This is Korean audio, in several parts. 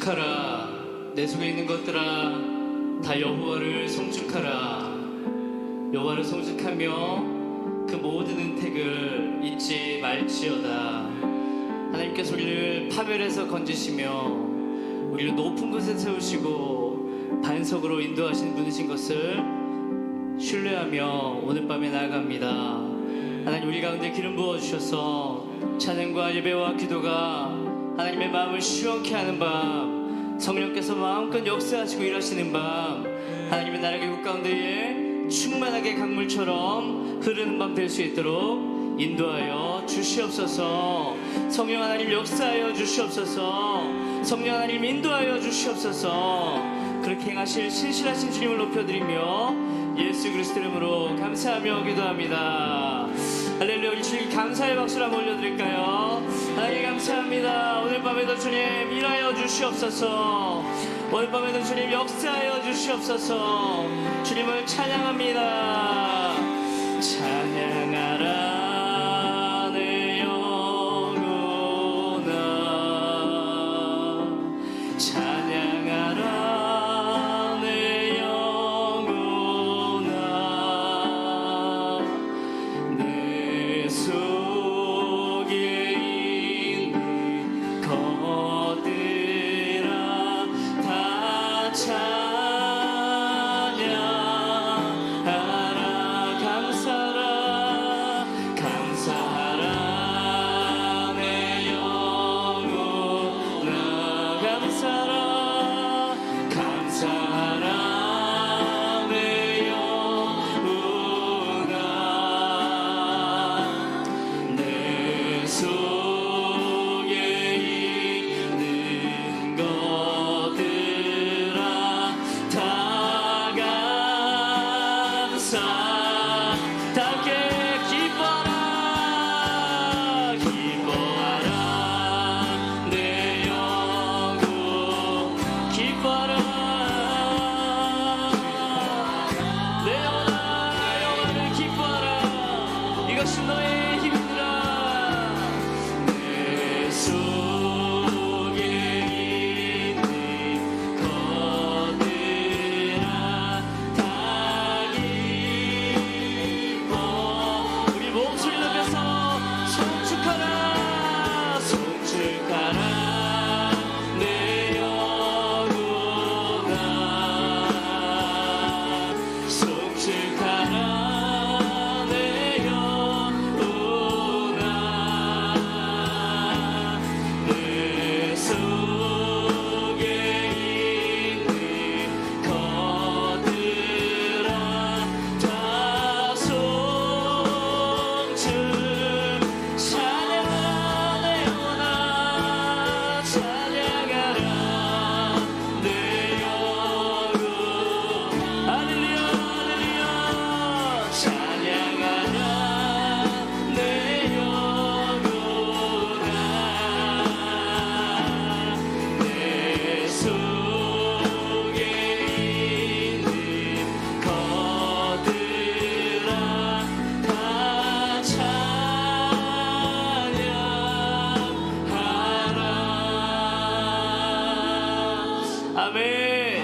송축하라. 내 속에 있는 것들아 다 여호와를 송축하라. 여호와를 송축하며 그 모든 은택을 잊지 말지어다. 하나님께서 우리를 파멸에서 건지시며 우리를 높은 곳에 세우시고 반석으로 인도하시는 분이신 것을 신뢰하며 오늘 밤에 나아갑니다. 하나님, 우리 가운데 기름 부어주셔서 찬양과 예배와 기도가 하나님의 마음을 시원케 하는 밤, 성령께서 마음껏 역사하시고 일하시는 밤, 하나님의 나라 계곡 가운데에 충만하게 강물처럼 흐르는 밤 될 수 있도록 인도하여 주시옵소서. 성령 하나님 역사하여 주시옵소서. 성령 하나님 인도하여 주시옵소서. 그렇게 행하실 신실하신 주님을 높여드리며 예수 그리스도 이름으로 감사하며 기도합니다. 할렐루야. 우리 주님 감사의 박수를 한번 올려드릴까요? 하나님 감사합니다. 오늘 밤에도 주님 일하여 주시옵소서. 오늘 밤에도 주님 역사하여 주시옵소서. 주님을 찬양합니다. 찬양하라 내 영혼아, 찬양하라 내 영혼아. 내 속에 있는 것들아 다 찬양하라. 감사하라 감사하라 내 영혼아. 감사하라 감사하라 내 영혼아. 내 속에 있는 것들아 다 감사. 다 함께 기뻐하라 기뻐하라 내 영혼. 기뻐하라 내 영혼을 기뻐하라. 이것이 너의 힘이라. 내 속에 있는 것들아 다 기뻐. 우리 목소리 높여서 송축하라 송축하라 내 영혼아. 송축하라 내 영혼아. 내 속에 있는 것들아 다 송축. 찬양하라 내 영혼아. 찬양하라 내 영혼. 할렐루야 할렐루야. 찬양하라 내 영혼아. 내 속에 있는 것들아 다 찬양하라. 아멘.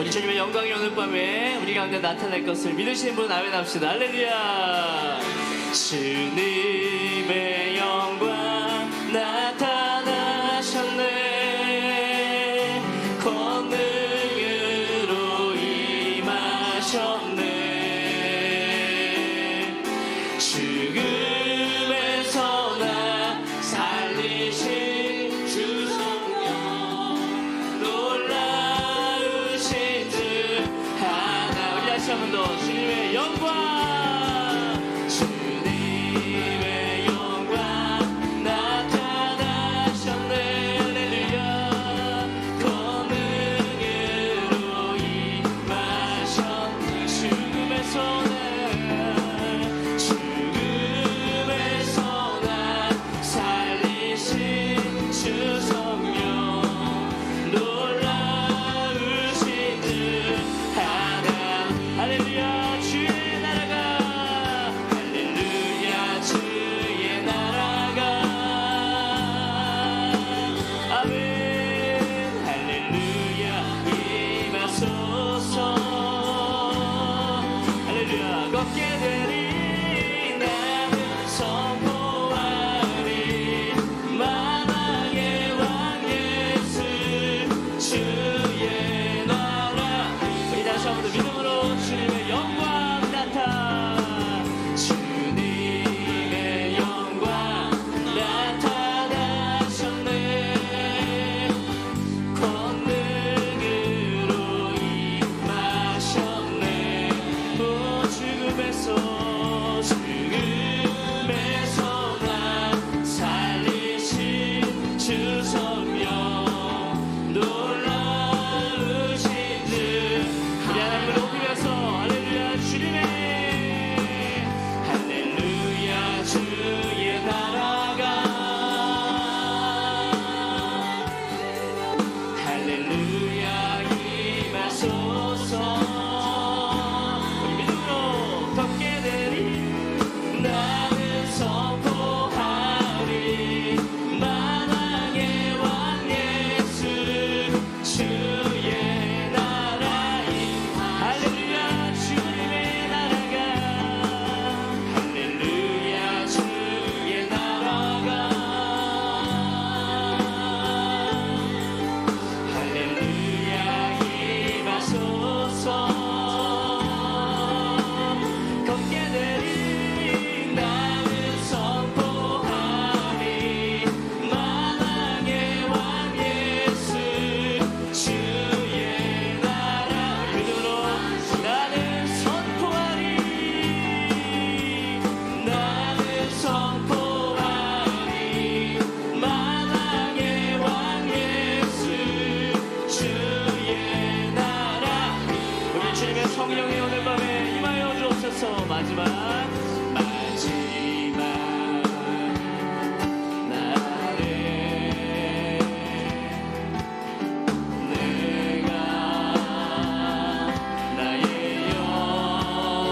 우리 주님의 영광이 오늘 밤에 우리 가운데 나타날 것을 믿으시는 분 아멘 합시다. 할렐루야. 주님의 영광 나타나셨네. 권능으로 임하셨네. 죽음에서 나 살리신 주 성령. 놀라우신 주 하나. 우리 다시 한 번 더. 주님의 영광. 주님의 영광 나타나셨네. 할렐루야. 권능으로 임하셨네. 죽음에서 나 살리신 주 성령. 놀라우신 주 하나. 할렐루야. 주의 나라가 걷게 되리 나는 선포하리 만왕의 왕 예수 주의 나라. 우리 다시 한번 더 믿음으로 주님의 영광 나타 주님의 영광 나타나셨네. 권능으로 임하셨네. 죽음에서 나 살리신 주 성령 놀라우신 주. 우리 하나님을 높이면서 할렐루야 주님의 할렐루야 주의 나라가 할렐루야 임하소서. 우리 믿음으로 걷게 되리 나는 선포하리 만왕의 왕 예수 주의 나라이. 할렐루야 주님의 나라가 할렐루야 주의 나라가 할렐루야 임하소서. 걷게 되리 나는 선포하리 만왕의 왕 예수 주의 나라. 믿음으로 나는 선포하리 나는 선포하리 만왕의 왕 예수 주의 나라. 우리 주님의 성령이 오늘 밤에 임하여 주옵소서. 마지막 날에 내가 나의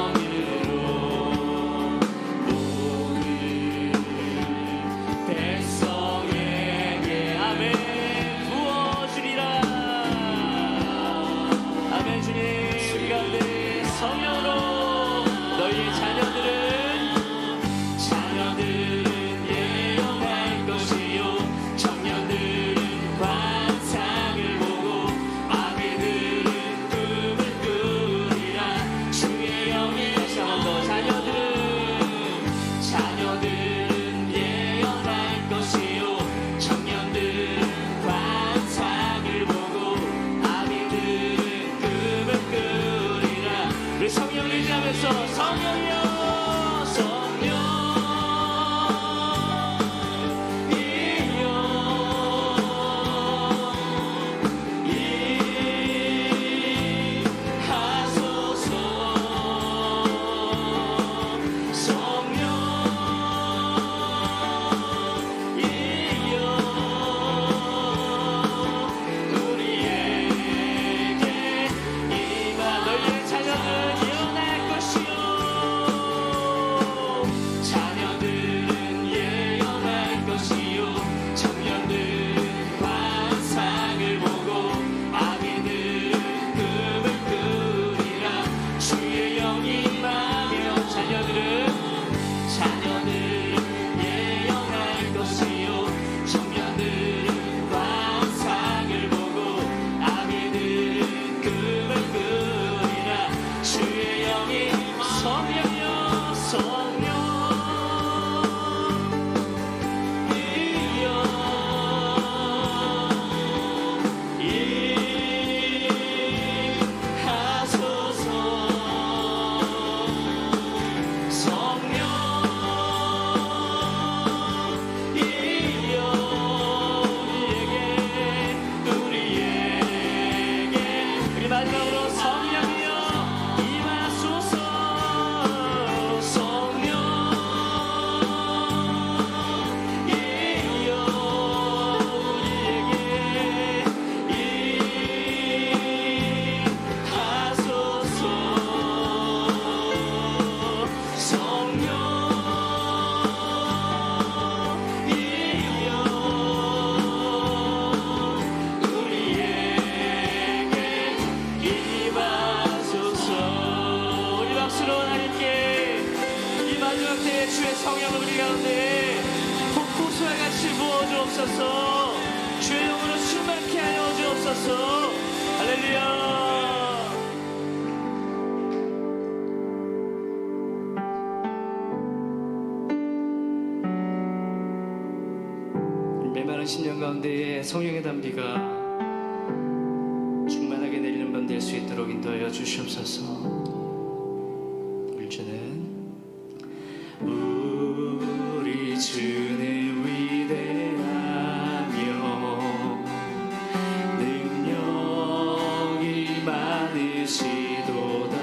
영으로 모든 백성에게 아멘 부어주리라. 아멘. 주님 우리 가운데 성령으로 너희의 자녀들은 예언할 것이요 청년들은 환상을 보고 아기들은 꿈을 꾸리라. 주의 영이 다시 한번 더 자녀들은 예언할 것이요 청년들은 환상을 보고 아기들은 꿈을 꾸리라. 우리 성령을 의지하면서 성령이여 우리에게 임하. 너희의 자녀는 예언할 것이요 때에 주의 성령을 우리 가운데 폭포수와 같이 부어주옵소서. 주의 영으로 충만케 하여 주옵소서. 할렐루야. 메마른 10년 가운데에 성령의 단비가 충만하게 내리는 밤 될 수 있도록 인도하여 주시옵소서. 1절은 우리 주는 위대하며 능력이 많으시도다.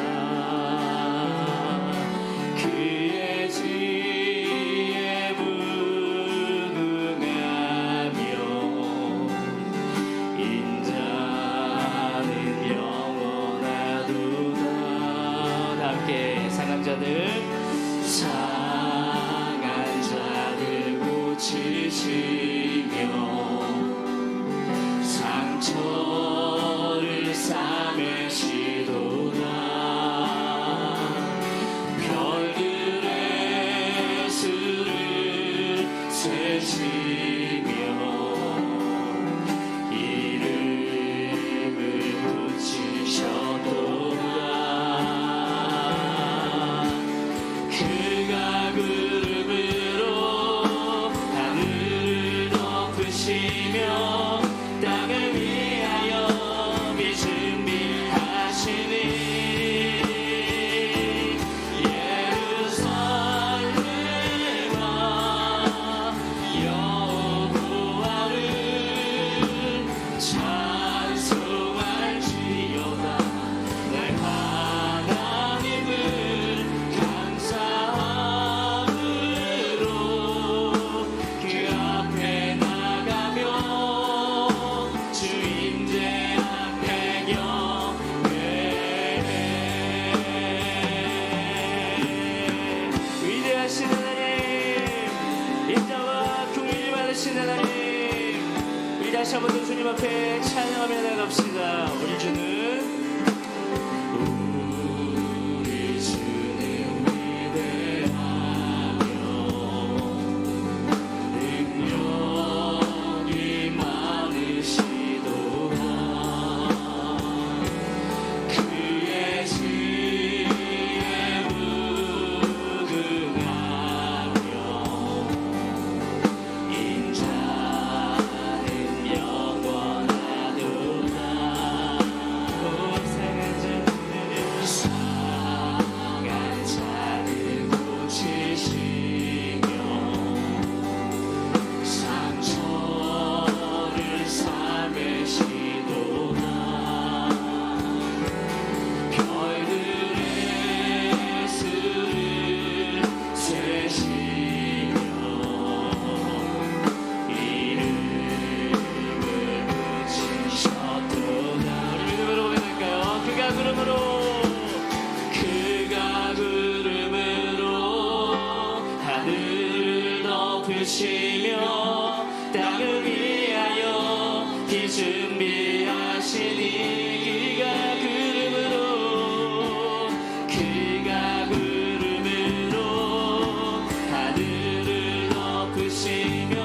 그의 지혜에 무궁하며 인자는 영원하도다. 함께 상한 자들 고치시며 상처를 싸매시도다. 별들의 수를 세시며 이름을 붙이셨도다. 그가 구름으로 하늘을 덮으시며 땅을 위하여 비 준비하시니 예루살렘아 여호와를 찬송할지어다. 내 하나님을 감사함으로 그 앞에 나가며 주 임재 앞에 경배해. 위대하신 하나님, 인자와 긍휼이 많으신 하나님, 우리 다시 한번 더 주님 앞에 찬양하며 나갑시다. 우리 주는 위대하며 능력이 많으시도다. 그의 지혜에 무궁하며 인자는 영원하도다. 상한 자를 고치시며 상처를 싸매시도다. 별들의 수를 세시며 이름을 붙이셨도다. 우리 믿음으로 고백할까요? 그가 구름으로 하늘을 덮으시며 땅을 위하여 비 준비하시니 그가 구름으로 하늘을 덮으시며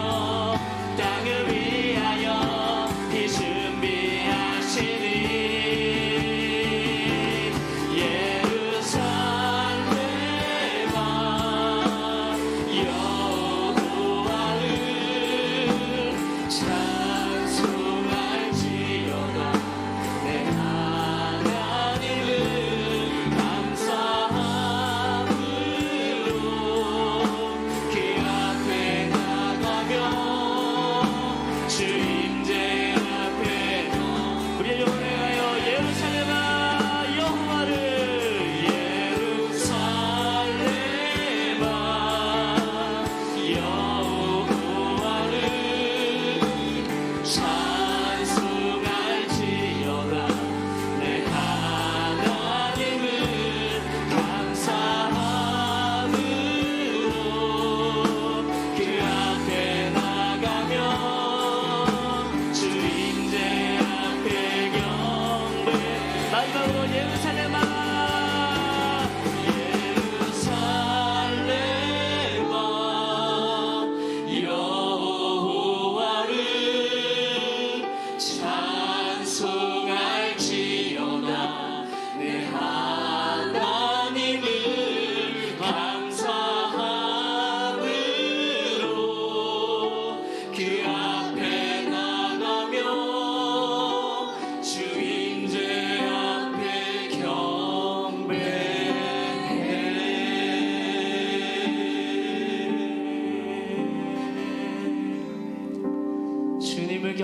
땅을 위하여 비 준비하시니 예루살렘아 여호와를 찬송할지어다. 내 하나님을 감사함으로 그 앞에 나가며 주 임재 앞에 우리의 영혼에 가여 예루살렘아 여호와를 찬송할지어다. 내 하나님을 감사함으로 그 앞에 나가며 주 임재 앞에 경배. 마지막으로 예루살렘아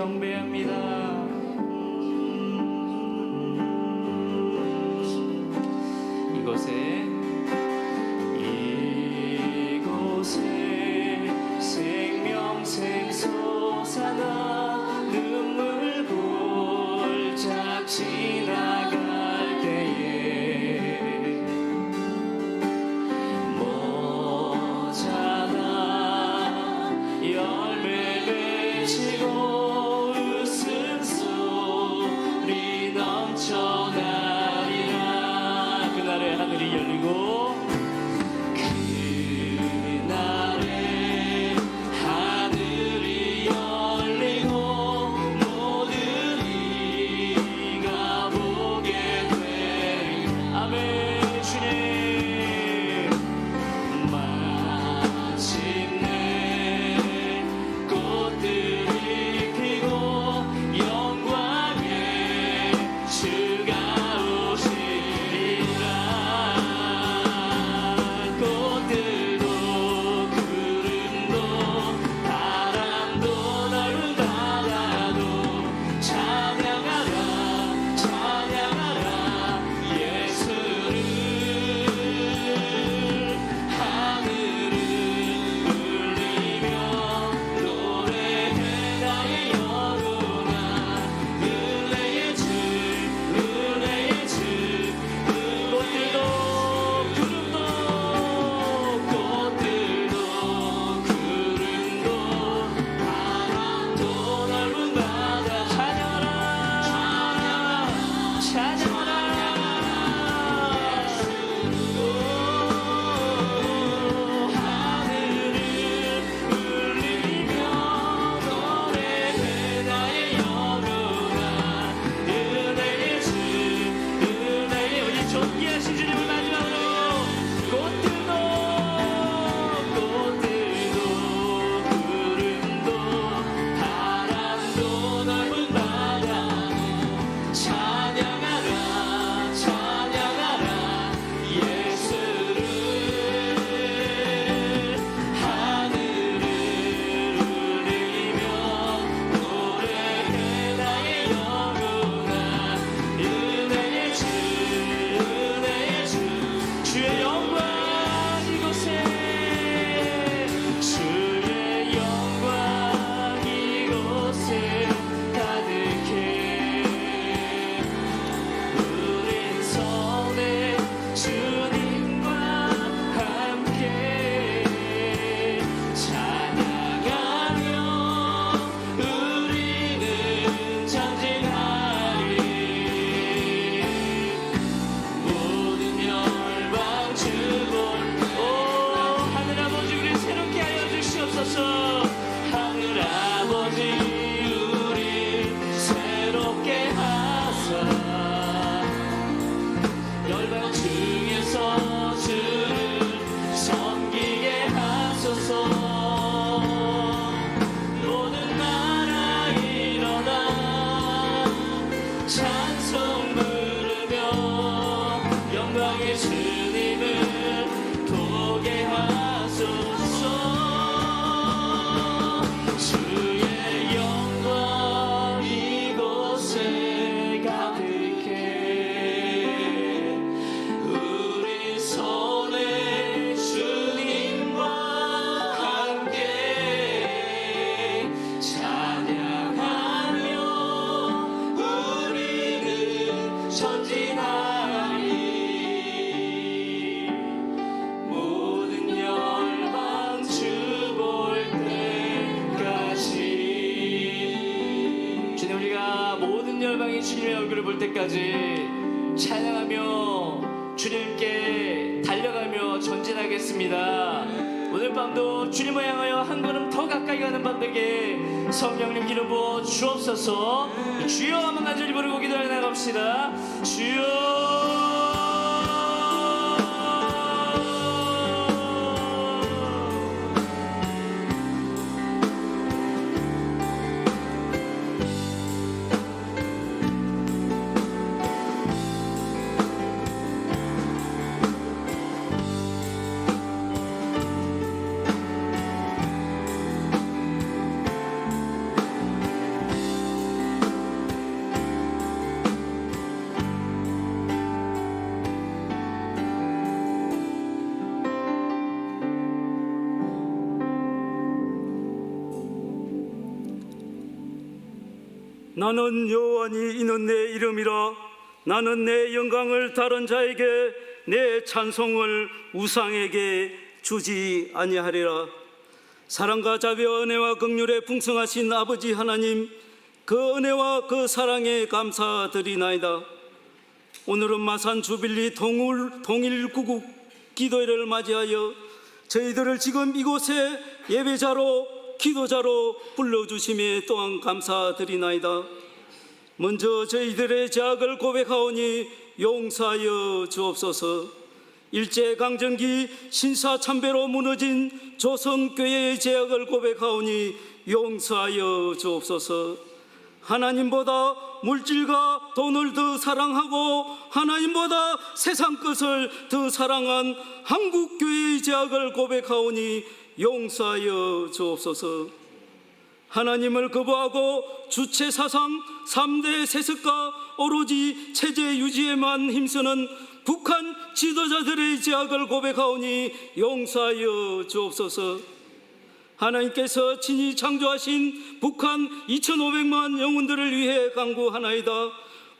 경배합니다. 이곳에 생명샘 솟아나 눈물 골짝 지나갈 때에 모자라 열매 맺히고 웃음소리 넘쳐나리라. 그날에 하늘이 열리고 주님의 얼굴을 볼 때까지 찬양하며 주님께 달려가며 전진하겠습니다. 오늘 밤도 주님을 향하여 한 걸음 더 가까이 가는 밤 되게 성령님 기름 부어 주옵소서. 주여 한번 간절히 부르고 기도해 나갑시다. 주여. 나는 여호와니 이는 내 이름이라. 나는 내 영광을 다른 자에게, 내 찬송을 우상에게 주지 아니하리라. 사랑과 자비와 은혜와 긍휼에 풍성하신 아버지 하나님, 그 은혜와 그 사랑에 감사드리나이다. 오늘은 마산 주빌리 동일구국 기도회를 맞이하여 저희들을 지금 이곳에 예배자로 기도자로 불러주심에 또한 감사드리나이다. 먼저 저희들의 죄악을 고백하오니 용서하여 주옵소서. 일제강점기 신사참배로 무너진 조선교회의 죄악을 고백하오니 용서하여 주옵소서. 하나님보다 물질과 돈을 더 사랑하고 하나님보다 세상 것을 더 사랑한 한국교회의 죄악을 고백하오니 용서하여 주옵소서. 하나님을 거부하고 주체사상 3대 세습과 오로지 체제 유지에만 힘쓰는 북한 지도자들의 죄악을 고백하오니 용서하여 주옵소서. 하나님께서 친히 창조하신 북한 2,500만 영혼들을 위해 간구하나이다.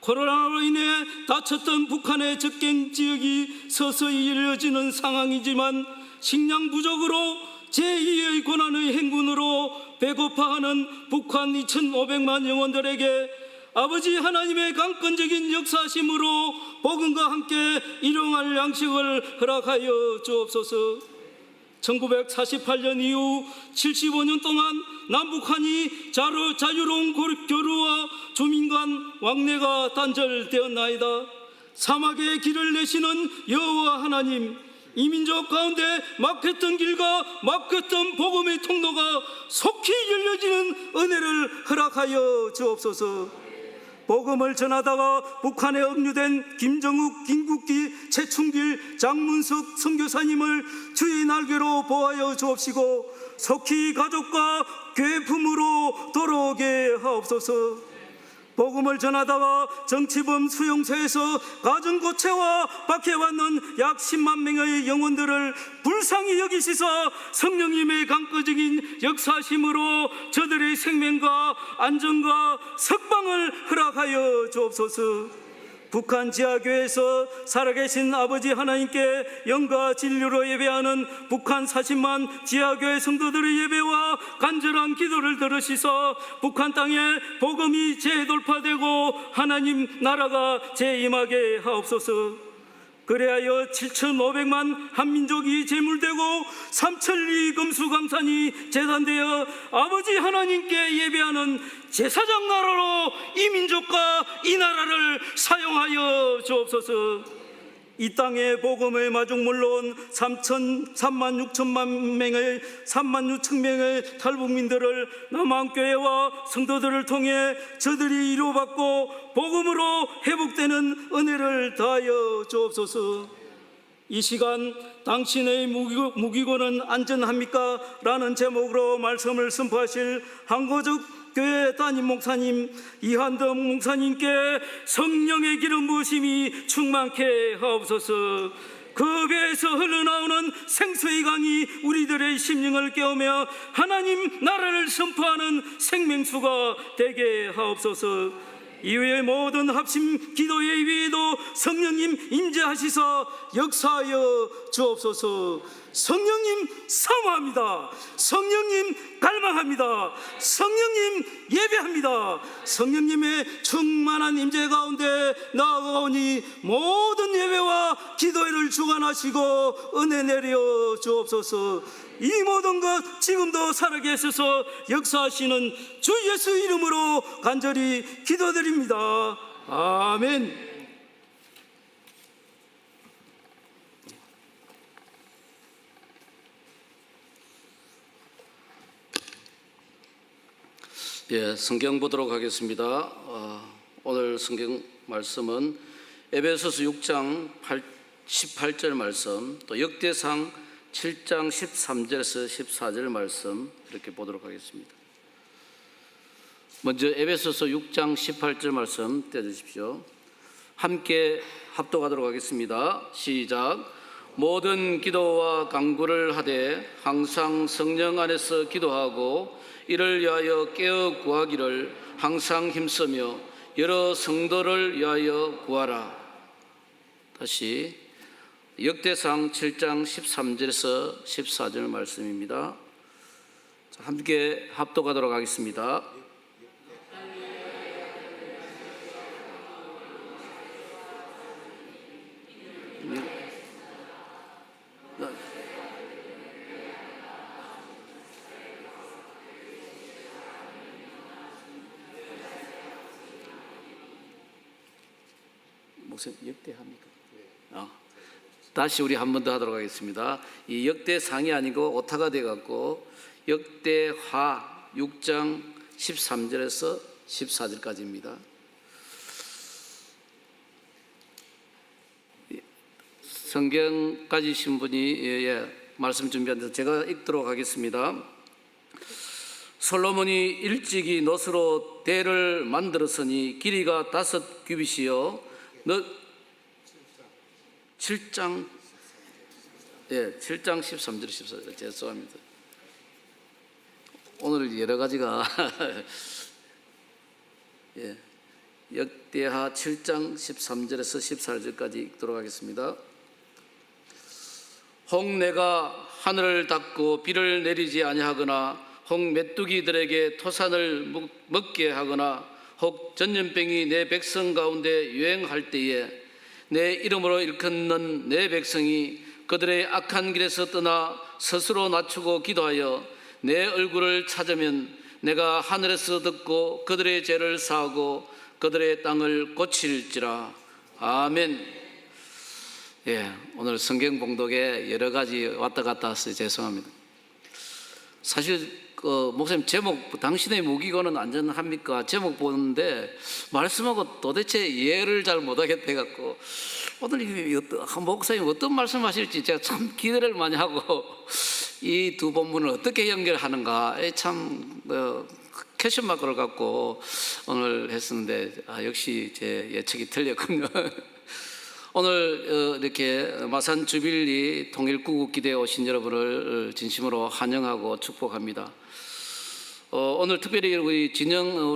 코로나로 인해 다쳤던 북한의 접경 지역이 서서히 열려지는 상황이지만 식량 부족으로 제2의 고난의 행군으로 배고파하는 북한 2,500만 영혼들에게 아버지 하나님의 강권적인 역사심으로 복음과 함께 일용할 양식을 허락하여 주옵소서. 1948년 이후 75년 동안 남북한이 자유로운 교류와 주민 간 왕래가 단절되었나이다. 사막의 길을 내시는 여호와 하나님, 이민족 가운데 막혔던 길과 막혔던 복음의 통로가 속히 열려지는 은혜를 허락하여 주옵소서. 복음을 전하다가 북한에 억류된 김정욱, 김국기, 최충길, 장문석 선교사님을 주의 날개로 보하여 주옵시고 속히 가족과 교회 품으로 돌아오게 하옵소서. 복음을 전하다가 정치범 수용소에서 가정고체와 박해받는 약 10만 명의 영혼들을 불쌍히 여기시사 성령님의 강권적인 역사심으로 저들의 생명과 안전과 석방을 허락하여 주옵소서. 북한 지하교회에서 살아계신 아버지 하나님께 영과 진리로 예배하는 북한 40만 지하교회 성도들의 예배와 간절한 기도를 들으시사 북한 땅에 복음이 재돌파되고 하나님 나라가 재임하게 하옵소서. 그래하여 7,500만 한민족이 제물되고 3천리 금수강산이 제단되어 아버지 하나님께 예배하는 제사장 나라로 이 민족과 이 나라를 사용하여 주옵소서. 이 땅에 복음의 마중물로 온 3만 6천 명의 탈북민들을 남한교회와 성도들을 통해 저들이 위로받고 복음으로 회복되는 은혜를 다하여 주옵소서. 이 시간 당신의 무기고는 안전합니까? 라는 제목으로 말씀을 선포하실 한국적 교회 담임 목사님 이한덕 목사님께 성령의 기름 부으심이 충만케 하옵소서. 그 배에서 흘러나오는 생수의 강이 우리들의 심령을 깨우며 하나님 나라를 선포하는 생명수가 되게 하옵소서. 이외의 모든 합심 기도의 위에도 성령님 임재하시사 역사하여 주옵소서. 성령님 사모합니다. 성령님 갈망합니다. 성령님 예배합니다. 성령님의 충만한 임재 가운데 나아가오니 모든 예배와 기도회를 주관하시고 은혜 내려 주옵소서. 이 모든 것 지금도 살아계셔서 역사하시는 주 예수 이름으로 간절히 기도드립니다. 아멘. 예, 성경 보도록 하겠습니다. 오늘 성경 말씀은 에베소서 6장 18절 말씀, 또 역대상 7장 13절에서 14절 말씀 이렇게 보도록 하겠습니다. 먼저 에베소서 6장 18절 말씀 떼주십시오. 함께 합독하도록 하겠습니다. 시작. 모든 기도와 간구를 하되 항상 성령 안에서 기도하고 이를 위하여 깨어 구하기를 항상 힘쓰며 여러 성도를 위하여 구하라. 다시 역대상 7장 13절에서 14절 말씀입니다. 자, 함께 합독하도록 하겠습니다. 무슨 역대합니까? 다시 우리 한 번 더 하도록 하겠습니다. 이 역대상이 아니고 오타가 돼갖고 역대하 6장 13절에서 14절까지입니다. 성경 가지신 분이 말씀 준비한데서 제가 읽도록 하겠습니다. 솔로몬이 일찍이 놋으로 대를 만들었으니 길이가 5규빗이요 7장 13절 14절 죄송합니다. 오늘 여러 가지가 역대하 7장 13절에서 14절까지 읽도록 하겠습니다. 혹 내가 하늘을 닫고 비를 내리지 아니하거나 혹 메뚜기들에게 토산을 먹게 하거나 혹 전염병이 내 백성 가운데 유행할 때에 내 이름으로 일컫는 내 백성이 그들의 악한 길에서 떠나 스스로 낮추고 기도하여 내 얼굴을 찾으면 내가 하늘에서 듣고 그들의 죄를 사하고 그들의 땅을 고칠지라. 아멘. 오늘 성경 봉독에 여러 가지 왔다 갔다 해서 죄송합니다. 사실 목사님 제목 당신의 무기고는 안전합니까? 제목 보는데 말씀하고 도대체 이해를 잘 못하겠다 해갖고 오늘 목사님 어떤 말씀하실지 제가 참 기대를 많이 하고 이 두 본문을 어떻게 연결하는가 참 퀘션 마크를 갖고 오늘 했었는데 역시 제 예측이 틀렸군요. 오늘 이렇게 마산 주빌리 통일구국 기대에 오신 여러분을 진심으로 환영하고 축복합니다. 오늘 특별히 우리 진영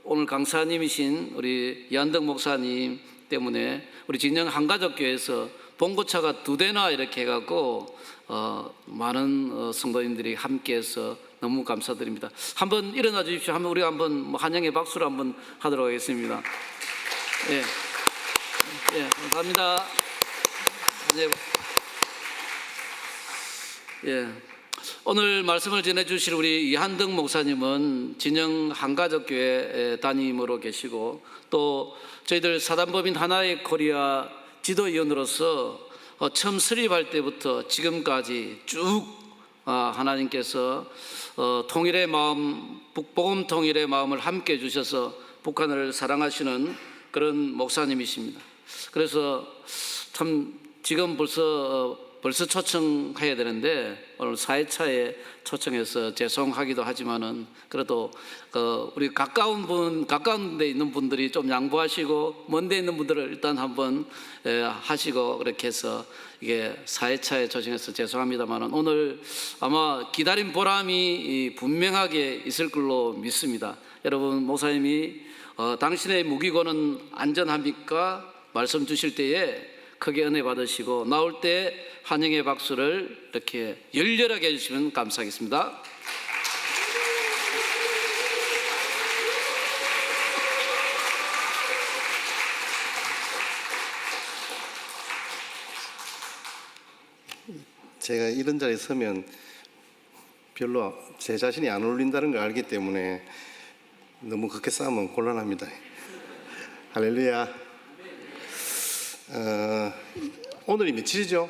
오늘 강사님이신 우리 이한덕 목사님 때문에 우리 진영 한가족교회에서 봉고차가 2대나 이렇게 해갖고 많은 성도님들이 함께해서 너무 감사드립니다. 한번 일어나 주십시오. 한번 우리가 한번 환영의 박수를 한번 하도록 하겠습니다. 감사합니다. 오늘 말씀을 전해주실 우리 이한덕 목사님은 진영 한가족교회 담임으로 계시고 또 저희들 사단법인 하나의 코리아 지도위원으로서 처음 설립할 때부터 지금까지 쭉 하나님께서 통일의 마음, 북복음 통일의 마음을 함께 해주셔서 북한을 사랑하시는 그런 목사님이십니다. 그래서 참 지금 벌써 초청해야 되는데 오늘 4회차에 초청해서 죄송하기도 하지만은 그래도 우리 가까운 데 있는 분들이 좀 양보하시고 먼 데 있는 분들을 일단 한번 하시고 그렇게 해서 이게 4회차에 초청해서 죄송합니다만은 오늘 아마 기다린 보람이 분명하게 있을 걸로 믿습니다. 여러분 목사님이 당신의 무기고는 안전합니까? 말씀 주실 때에 크게 은혜 받으시고 나올 때 환영의 박수를 이렇게 열렬하게 해주시면 감사하겠습니다. 제가 이런 자리에 서면 별로 제 자신이 안 어울린다는 걸 알기 때문에 너무 그렇게 싸우면 곤란합니다. 할렐루야. 오늘이 며칠이죠?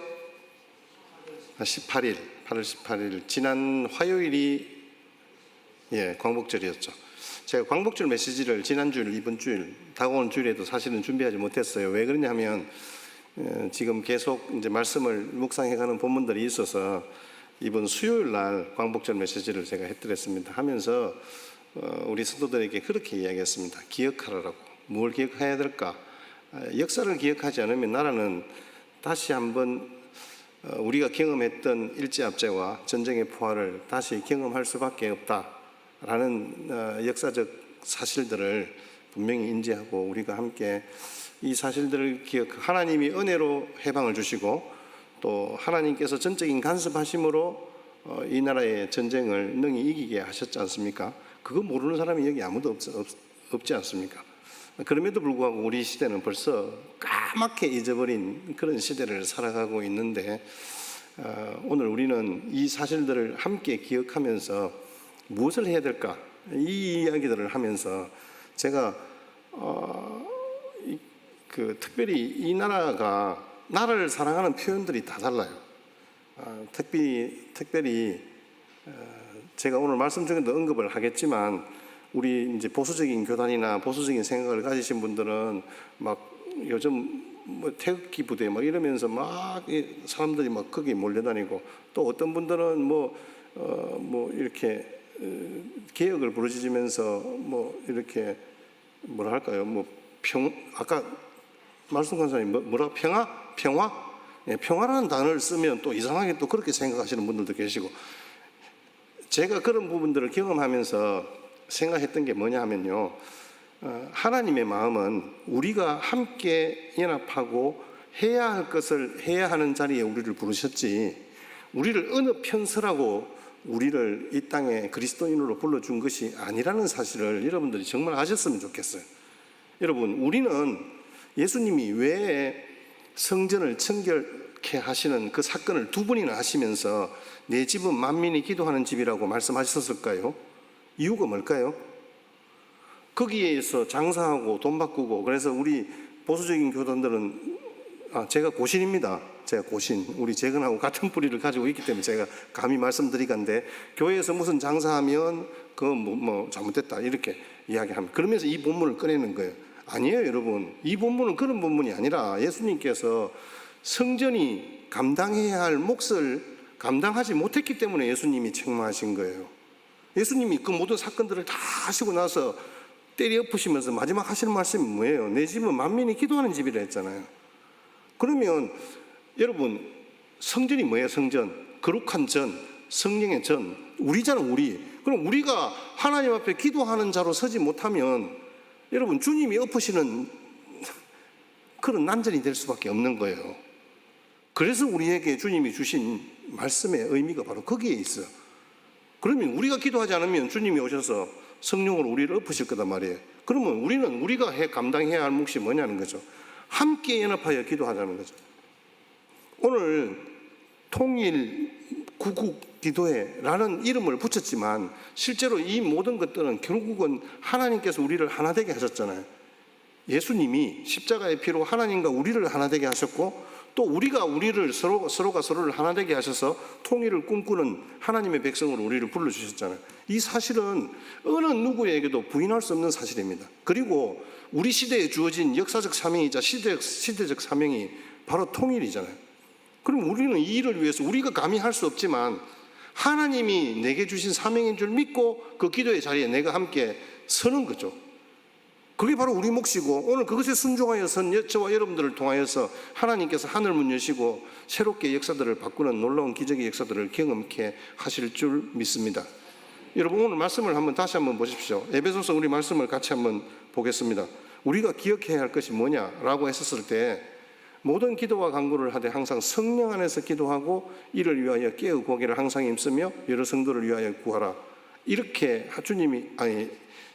8월 18일 지난 화요일이 광복절이었죠. 제가 광복절 메시지를 지난 주일, 이번 주일, 다가오는 주일에도 사실은 준비하지 못했어요. 왜 그러냐면 지금 계속 이제 말씀을 묵상해가는 본문들이 있어서 이번 수요일 날 광복절 메시지를 제가 해드렸습니다. 하면서 우리 성도들에게 그렇게 이야기했습니다. 기억하라고. 뭘 기억해야 될까? 역사를 기억하지 않으면 나라는 다시 한번 우리가 경험했던 일제압제와 전쟁의 포화를 다시 경험할 수밖에 없다라는 역사적 사실들을 분명히 인지하고 우리가 함께 이 사실들을 하나님이 은혜로 해방을 주시고 또 하나님께서 전적인 간섭하심으로 이 나라의 전쟁을 능히 이기게 하셨지 않습니까? 그거 모르는 사람이 여기 아무도 없지 않습니까? 그럼에도 불구하고 우리 시대는 벌써 까맣게 잊어버린 그런 시대를 살아가고 있는데 오늘 우리는 이 사실들을 함께 기억하면서 무엇을 해야 될까? 이 이야기들을 하면서 제가 특별히 이 나라가 나라를 사랑하는 표현들이 다 달라요. 특별히 제가 오늘 말씀 중에도 언급을 하겠지만 우리 이제 보수적인 교단이나 보수적인 생각을 가지신 분들은 막 요즘 뭐 태극기 부대 막 이러면서 막 사람들이 막 거기 몰려다니고 또 어떤 분들은 뭐 이렇게 개혁을 부르짖으면서 뭐 이렇게 뭐라 할까요? 아까 말씀 권사님 뭐라 평화? 예, 평화라는 단어를 쓰면 또 이상하게 또 그렇게 생각하시는 분들도 계시고 제가 그런 부분들을 경험하면서 생각했던 게 뭐냐 하면요. 하나님의 마음은 우리가 함께 연합하고 해야 할 것을 해야 하는 자리에 우리를 부르셨지 우리를 어느 편서라고 우리를 이 땅에 그리스도인으로 불러준 것이 아니라는 사실을 여러분들이 정말 아셨으면 좋겠어요. 여러분 우리는 예수님이 왜 성전을 청결케 하시는 그 사건을 2번이나 하시면서 내 집은 만민이 기도하는 집이라고 말씀하셨을까요? 이유가 뭘까요? 거기에서 장사하고 돈 바꾸고 그래서 우리 보수적인 교단들은 제가 고신입니다. 제가 고신 우리 재근하고 같은 뿌리를 가지고 있기 때문에 제가 감히 말씀드리건데 교회에서 무슨 장사하면 그거 뭐 잘못됐다 이렇게 이야기합니다. 그러면서 이 본문을 꺼내는 거예요. 아니에요 여러분. 이 본문은 그런 본문이 아니라 예수님께서 성전이 감당해야 할 몫을 감당하지 못했기 때문에 예수님이 책망하신 거예요. 예수님이 그 모든 사건들을 다 하시고 나서 때리 엎으시면서 마지막 하시는 말씀이 뭐예요? 내 집은 만민이 기도하는 집이라 했잖아요. 그러면 여러분 성전이 뭐예요? 성전 거룩한 전 성령의 전 우리잖아 우리. 그럼 우리가 하나님 앞에 기도하는 자로 서지 못하면 여러분 주님이 엎으시는 그런 난전이 될 수밖에 없는 거예요. 그래서 우리에게 주님이 주신 말씀의 의미가 바로 거기에 있어요. 그러면 우리가 기도하지 않으면 주님이 오셔서 성령으로 우리를 엎으실 거단 말이에요. 그러면 우리가 감당해야 할 몫이 뭐냐는 거죠. 함께 연합하여 기도하자는 거죠. 오늘 통일 구국 기도회라는 이름을 붙였지만 실제로 이 모든 것들은 결국은 하나님께서 우리를 하나 되게 하셨잖아요. 예수님이 십자가의 피로 하나님과 우리를 하나 되게 하셨고 또 우리가 서로가 서로를 하나 되게 하셔서 통일을 꿈꾸는 하나님의 백성으로 우리를 불러주셨잖아요. 이 사실은 어느 누구에게도 부인할 수 없는 사실입니다. 그리고 우리 시대에 주어진 역사적 사명이자 시대적 사명이 바로 통일이잖아요. 그럼 우리는 이 일을 위해서 우리가 감히 할 수 없지만 하나님이 내게 주신 사명인 줄 믿고 그 기도의 자리에 내가 함께 서는 거죠. 그게 바로 우리 몫이고 오늘 그것에 순종하여 선 저와 여러분들을 통하여서 하나님께서 하늘문 여시고 새롭게 역사들을 바꾸는 놀라운 기적의 역사들을 경험케 하실 줄 믿습니다. 여러분 오늘 말씀을 다시 한번 보십시오. 에베소서 우리 말씀을 같이 한번 보겠습니다. 우리가 기억해야 할 것이 뭐냐라고 했었을 때 모든 기도와 간구를 하되 항상 성령 안에서 기도하고 이를 위하여 깨어 구하기를 항상 힘쓰며 여러 성도를 위하여 구하라. 이렇게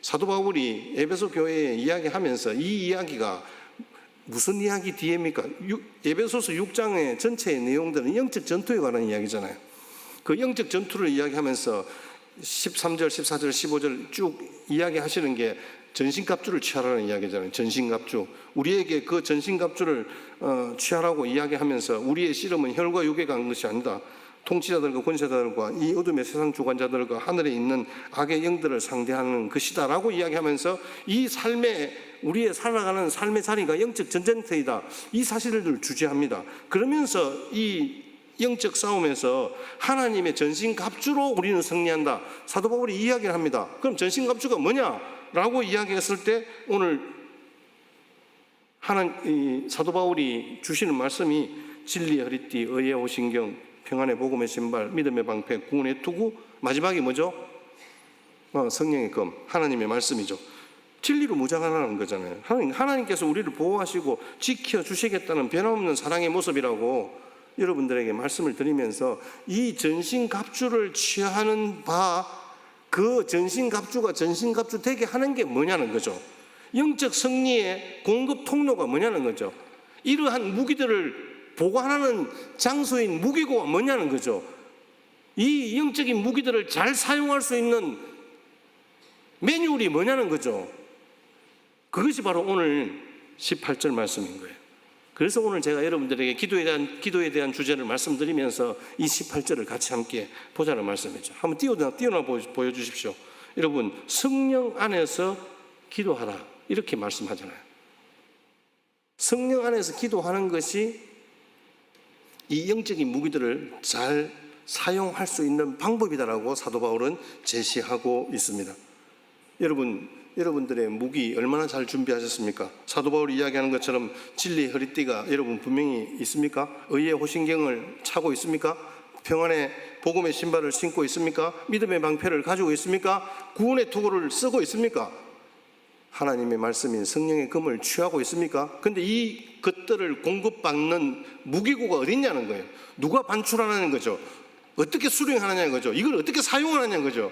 사도 바울이 에베소 교회에 이야기하면서 이 이야기가 무슨 이야기 뒤에입니까? 에베소서 6장의 전체의 내용들은 영적 전투에 관한 이야기잖아요. 그 영적 전투를 이야기하면서 13절, 14절, 15절 쭉 이야기하시는 게 전신갑주를 취하라는 이야기잖아요. 전신갑주. 우리에게 그 전신갑주를 취하라고 이야기하면서 우리의 씨름은 혈과 육에 간 것이 아니다. 통치자들과 권세자들과 이 어둠의 세상 주관자들과 하늘에 있는 악의 영들을 상대하는 것이다라고 이야기하면서 이 우리의 살아가는 삶의 자리가 영적 전쟁터이다. 이 사실을 주제합니다. 그러면서 이 영적 싸움에서 하나님의 전신갑주로 우리는 승리한다. 사도 바울이 이야기를 합니다. 그럼 전신갑주가 뭐냐라고 이야기했을 때 오늘 사도 바울이 주시는 말씀이 진리의 허리띠, 의의 호신경, 평안의 복음의 신발, 믿음의 방패, 구원의 투구, 마지막이 뭐죠? 성령의 검, 하나님의 말씀이죠. 진리로 무장하라는 거잖아요. 하나님께서 우리를 보호하시고 지켜주시겠다는 변함없는 사랑의 모습이라고 여러분들에게 말씀을 드리면서 이 전신갑주를 취하는 바, 그 전신갑주가 전신갑주 되게 하는 게 뭐냐는 거죠. 영적 승리의 공급 통로가 뭐냐는 거죠. 이러한 무기들을 보관하는 장소인 무기고가 뭐냐는 거죠. 이 영적인 무기들을 잘 사용할 수 있는 매뉴얼이 뭐냐는 거죠. 그것이 바로 오늘 18절 말씀인 거예요. 그래서 오늘 제가 여러분들에게 기도에 대한 주제를 말씀드리면서 이 18절을 같이 함께 보자는 말씀이죠. 한번 띄어나 보여주십시오. 여러분, 성령 안에서 기도하라 이렇게 말씀하잖아요. 성령 안에서 기도하는 것이 이 영적인 무기들을 잘 사용할 수 있는 방법이다라고 사도 바울은 제시하고 있습니다. 여러분들의 무기 얼마나 잘 준비하셨습니까? 사도 바울이 이야기하는 것처럼 진리의 허리띠가 여러분 분명히 있습니까? 의의 호신경을 차고 있습니까? 평안의 복음의 신발을 신고 있습니까? 믿음의 방패를 가지고 있습니까? 구원의 투구를 쓰고 있습니까? 하나님의 말씀인 성령의 금을 취하고 있습니까? 근데 이 것들을 공급받는 무기고가 어딨냐는 거예요. 누가 반출하냐는 거죠. 어떻게 수령하느냐는 거죠. 이걸 어떻게 사용하느냐는 거죠.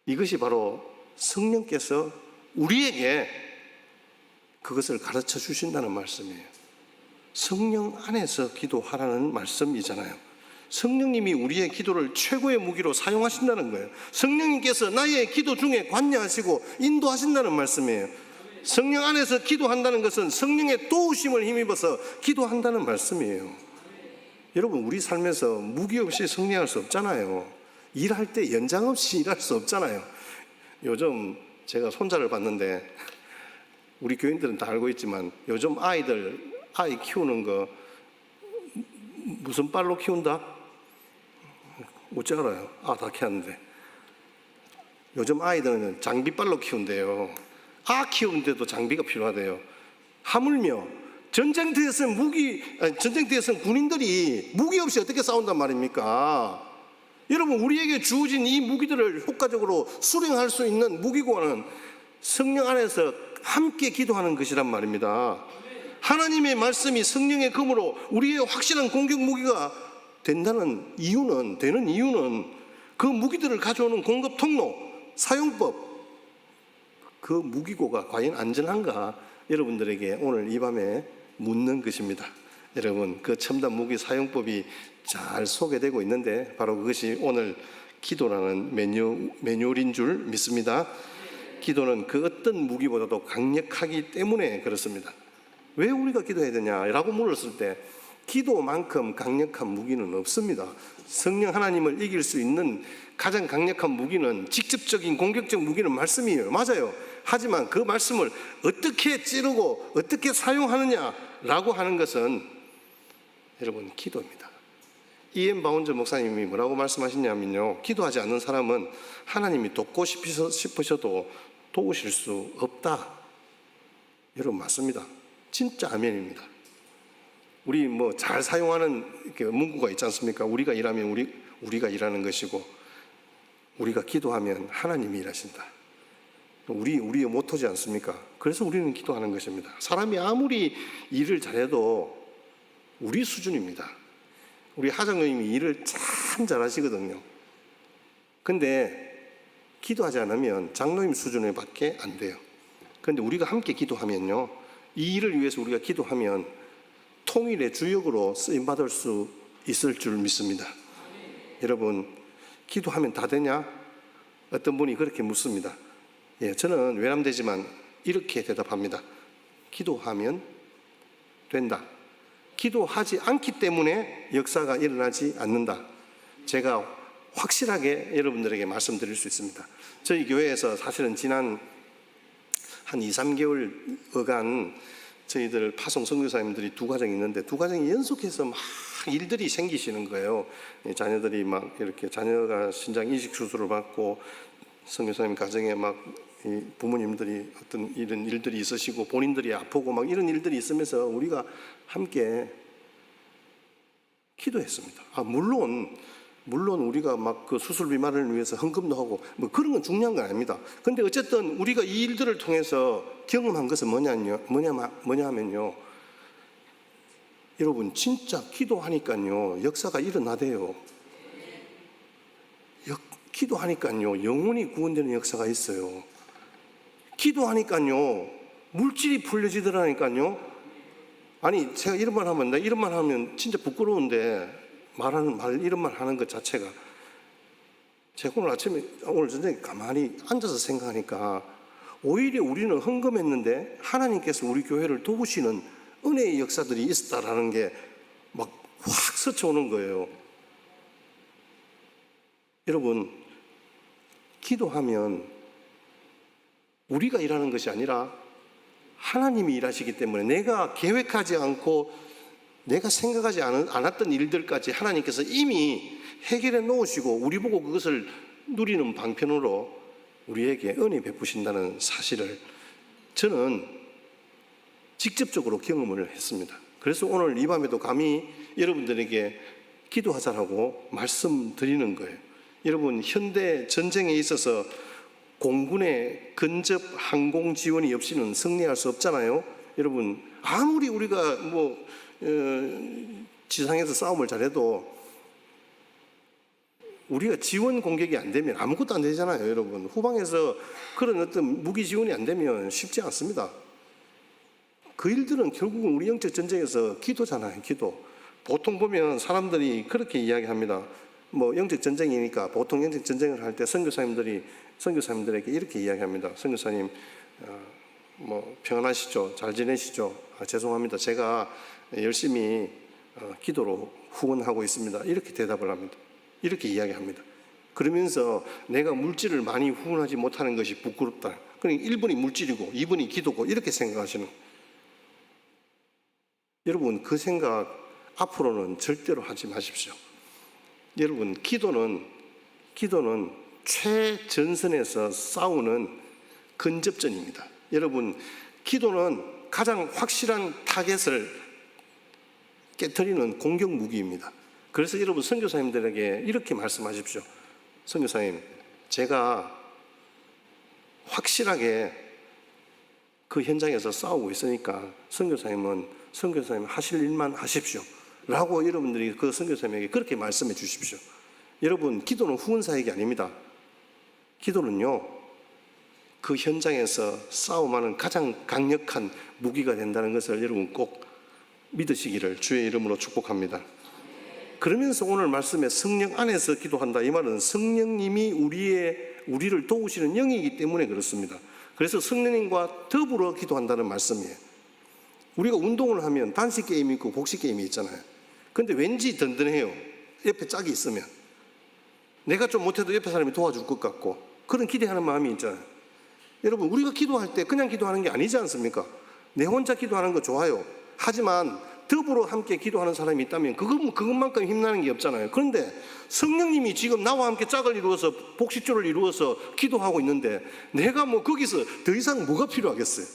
이것이 바로 성령께서 우리에게 그것을 가르쳐 주신다는 말씀이에요. 성령 안에서 기도하라는 말씀이잖아요. 성령님이 우리의 기도를 최고의 무기로 사용하신다는 거예요. 성령님께서 나의 기도 중에 관여하시고 인도하신다는 말씀이에요. 성령 안에서 기도한다는 것은 성령의 도우심을 힘입어서 기도한다는 말씀이에요. 여러분, 우리 삶에서 무기 없이 승리할 수 없잖아요. 일할 때 연장 없이 일할 수 없잖아요. 요즘 제가 손자를 봤는데 우리 교인들은 다 알고 있지만 요즘 아이 키우는 거 무슨 빨로 키운다? 어찌 알아요? 다 키웠는데 요즘 아이들은 장비빨로 키운대요. 키우는데도 장비가 필요하대요. 하물며 전쟁터에서는 군인들이 무기 없이 어떻게 싸운단 말입니까? 여러분, 우리에게 주어진 이 무기들을 효과적으로 수령할 수 있는 무기고는 성령 안에서 함께 기도하는 것이란 말입니다. 하나님의 말씀이 성령의 검으로 우리의 확실한 공격 무기가 되는 이유는 그 무기들을 가져오는 공급 통로, 사용법, 그 무기고가 과연 안전한가 여러분들에게 오늘 이 밤에 묻는 것입니다. 여러분, 그 첨단 무기 사용법이 잘 소개되고 있는데 바로 그것이 오늘 기도라는 매뉴얼인 줄 믿습니다. 기도는 그 어떤 무기보다도 강력하기 때문에 그렇습니다. 왜 우리가 기도해야 되냐라고 물었을 때 기도만큼 강력한 무기는 없습니다. 성령 하나님을 이길 수 있는 가장 강력한 무기는 직접적인 공격적 무기는 말씀이에요. 맞아요. 하지만 그 말씀을 어떻게 찌르고 어떻게 사용하느냐라고 하는 것은 여러분, 기도입니다. 이엠 바운저 목사님이 뭐라고 말씀하시냐면요, 기도하지 않는 사람은 하나님이 돕고 싶으셔도 도우실 수 없다. 여러분, 맞습니다. 진짜 아멘입니다. 우리 잘 사용하는 문구가 있지 않습니까? 우리가 일하면 우리가 일하는 것이고 우리가 기도하면 하나님이 일하신다. 우리의 모토지 않습니까? 그래서 우리는 기도하는 것입니다. 사람이 아무리 일을 잘해도 우리 수준입니다. 우리 하장님이 일을 참 잘하시거든요. 근데 기도하지 않으면 장로님 수준에 밖에 안 돼요. 근데 우리가 함께 기도하면요, 이 일을 위해서 우리가 기도하면 통일의 주역으로 쓰임받을 수 있을 줄 믿습니다. 여러분, 기도하면 다 되냐? 어떤 분이 그렇게 묻습니다. 저는 외람되지만 이렇게 대답합니다. 기도하면 된다. 기도하지 않기 때문에 역사가 일어나지 않는다. 제가 확실하게 여러분들에게 말씀드릴 수 있습니다. 저희 교회에서 사실은 지난 한 2, 3개월간 저희들 파송 선교사님들이 2가정이 있는데 2가정이 연속해서 막 일들이 생기시는 거예요. 자녀들이 막 이렇게 자녀가 신장 이식 수술을 받고 선교사님 가정에 막 부모님들이 어떤 이런 일들이 있으시고 본인들이 아프고 막 이런 일들이 있으면서 우리가 함께 기도했습니다. 물론 물론 우리가 막 그 수술비 마련을 위해서 헌금도 하고 뭐 그런 건 중요한 건 아닙니다. 근데 어쨌든 우리가 이 일들을 통해서 경험한 것은 뭐냐면요. 여러분 진짜 기도하니까요 역사가 일어나대요. 기도하니까요 영혼이 구원되는 역사가 있어요. 기도하니까요 물질이 풀려지더라니까요. 아니 제가 이런 말 하면, 나 이런 말 하면 진짜 부끄러운데 이런 말 하는 것 자체가, 제가 오늘 아침에 오늘 저녁에 가만히 앉아서 생각하니까 오히려 우리는 헌금했는데 하나님께서 우리 교회를 도우시는 은혜의 역사들이 있었다라는 게 막 확 스쳐오는 거예요. 여러분 기도하면 우리가 일하는 것이 아니라 하나님이 일하시기 때문에 내가 계획하지 않고 내가 생각하지 않았던 일들까지 하나님께서 이미 해결해 놓으시고 우리 보고 그것을 누리는 방편으로 우리에게 은혜 베푸신다는 사실을 저는 직접적으로 경험을 했습니다. 그래서 오늘 이 밤에도 감히 여러분들에게 기도하자라고 말씀드리는 거예요. 여러분 현대 전쟁에 있어서 공군의 근접 항공 지원이 없이는 승리할 수 없잖아요. 여러분 아무리 우리가 지상에서 싸움을 잘해도 우리가 지원 공격이 안 되면 아무것도 안 되잖아요. 여러분 후방에서 그런 어떤 무기 지원이 안 되면 쉽지 않습니다. 그 일들은 결국은 우리 영적 전쟁에서 기도잖아요. 기도. 보통 보면 사람들이 그렇게 이야기합니다. 뭐 영적 전쟁이니까 보통 영적 전쟁을 할 때 선교사님들에게 이렇게 이야기합니다. 선교사님 평안하시죠? 잘 지내시죠? 죄송합니다. 제가 열심히 기도로 후원하고 있습니다. 이렇게 대답을 합니다. 이렇게 이야기합니다. 그러면서 내가 물질을 많이 후원하지 못하는 것이 부끄럽다. 그러니까 1번이 물질이고 2번이 기도고 이렇게 생각하시는 거예요. 여러분 그 생각 앞으로는 절대로 하지 마십시오. 여러분 기도는 최전선에서 싸우는 근접전입니다. 여러분 기도는 가장 확실한 타겟을 깨트리는 공격 무기입니다. 그래서 여러분 선교사님들에게 이렇게 말씀하십시오. 선교사님, 제가 확실하게 그 현장에서 싸우고 있으니까 선교사님 하실 일만 하십시오 라고 여러분들이 그 선교사님에게 그렇게 말씀해 주십시오. 여러분 기도는 후원사역이 아닙니다. 기도는요 그 현장에서 싸움하는 가장 강력한 무기가 된다는 것을 여러분 꼭 믿으시기를 주의 이름으로 축복합니다. 그러면서 오늘 말씀에 성령 안에서 기도한다, 이 말은 성령님이 우리를 도우시는 영이기 때문에 그렇습니다. 그래서 성령님과 더불어 기도한다는 말씀이에요. 우리가 운동을 하면 단식 게임이 있고 복식 게임이 있잖아요. 근데 왠지 든든해요. 옆에 짝이 있으면. 내가 좀 못해도 옆에 사람이 도와줄 것 같고 그런 기대하는 마음이 있잖아요. 여러분 우리가 기도할 때 그냥 기도하는 게 아니지 않습니까? 내 혼자 기도하는 거 좋아요. 하지만 더불어 함께 기도하는 사람이 있다면 그것만큼 힘나는 게 없잖아요. 그런데 성령님이 지금 나와 함께 짝을 이루어서 복식조를 이루어서 기도하고 있는데 내가 거기서 더 이상 뭐가 필요하겠어요?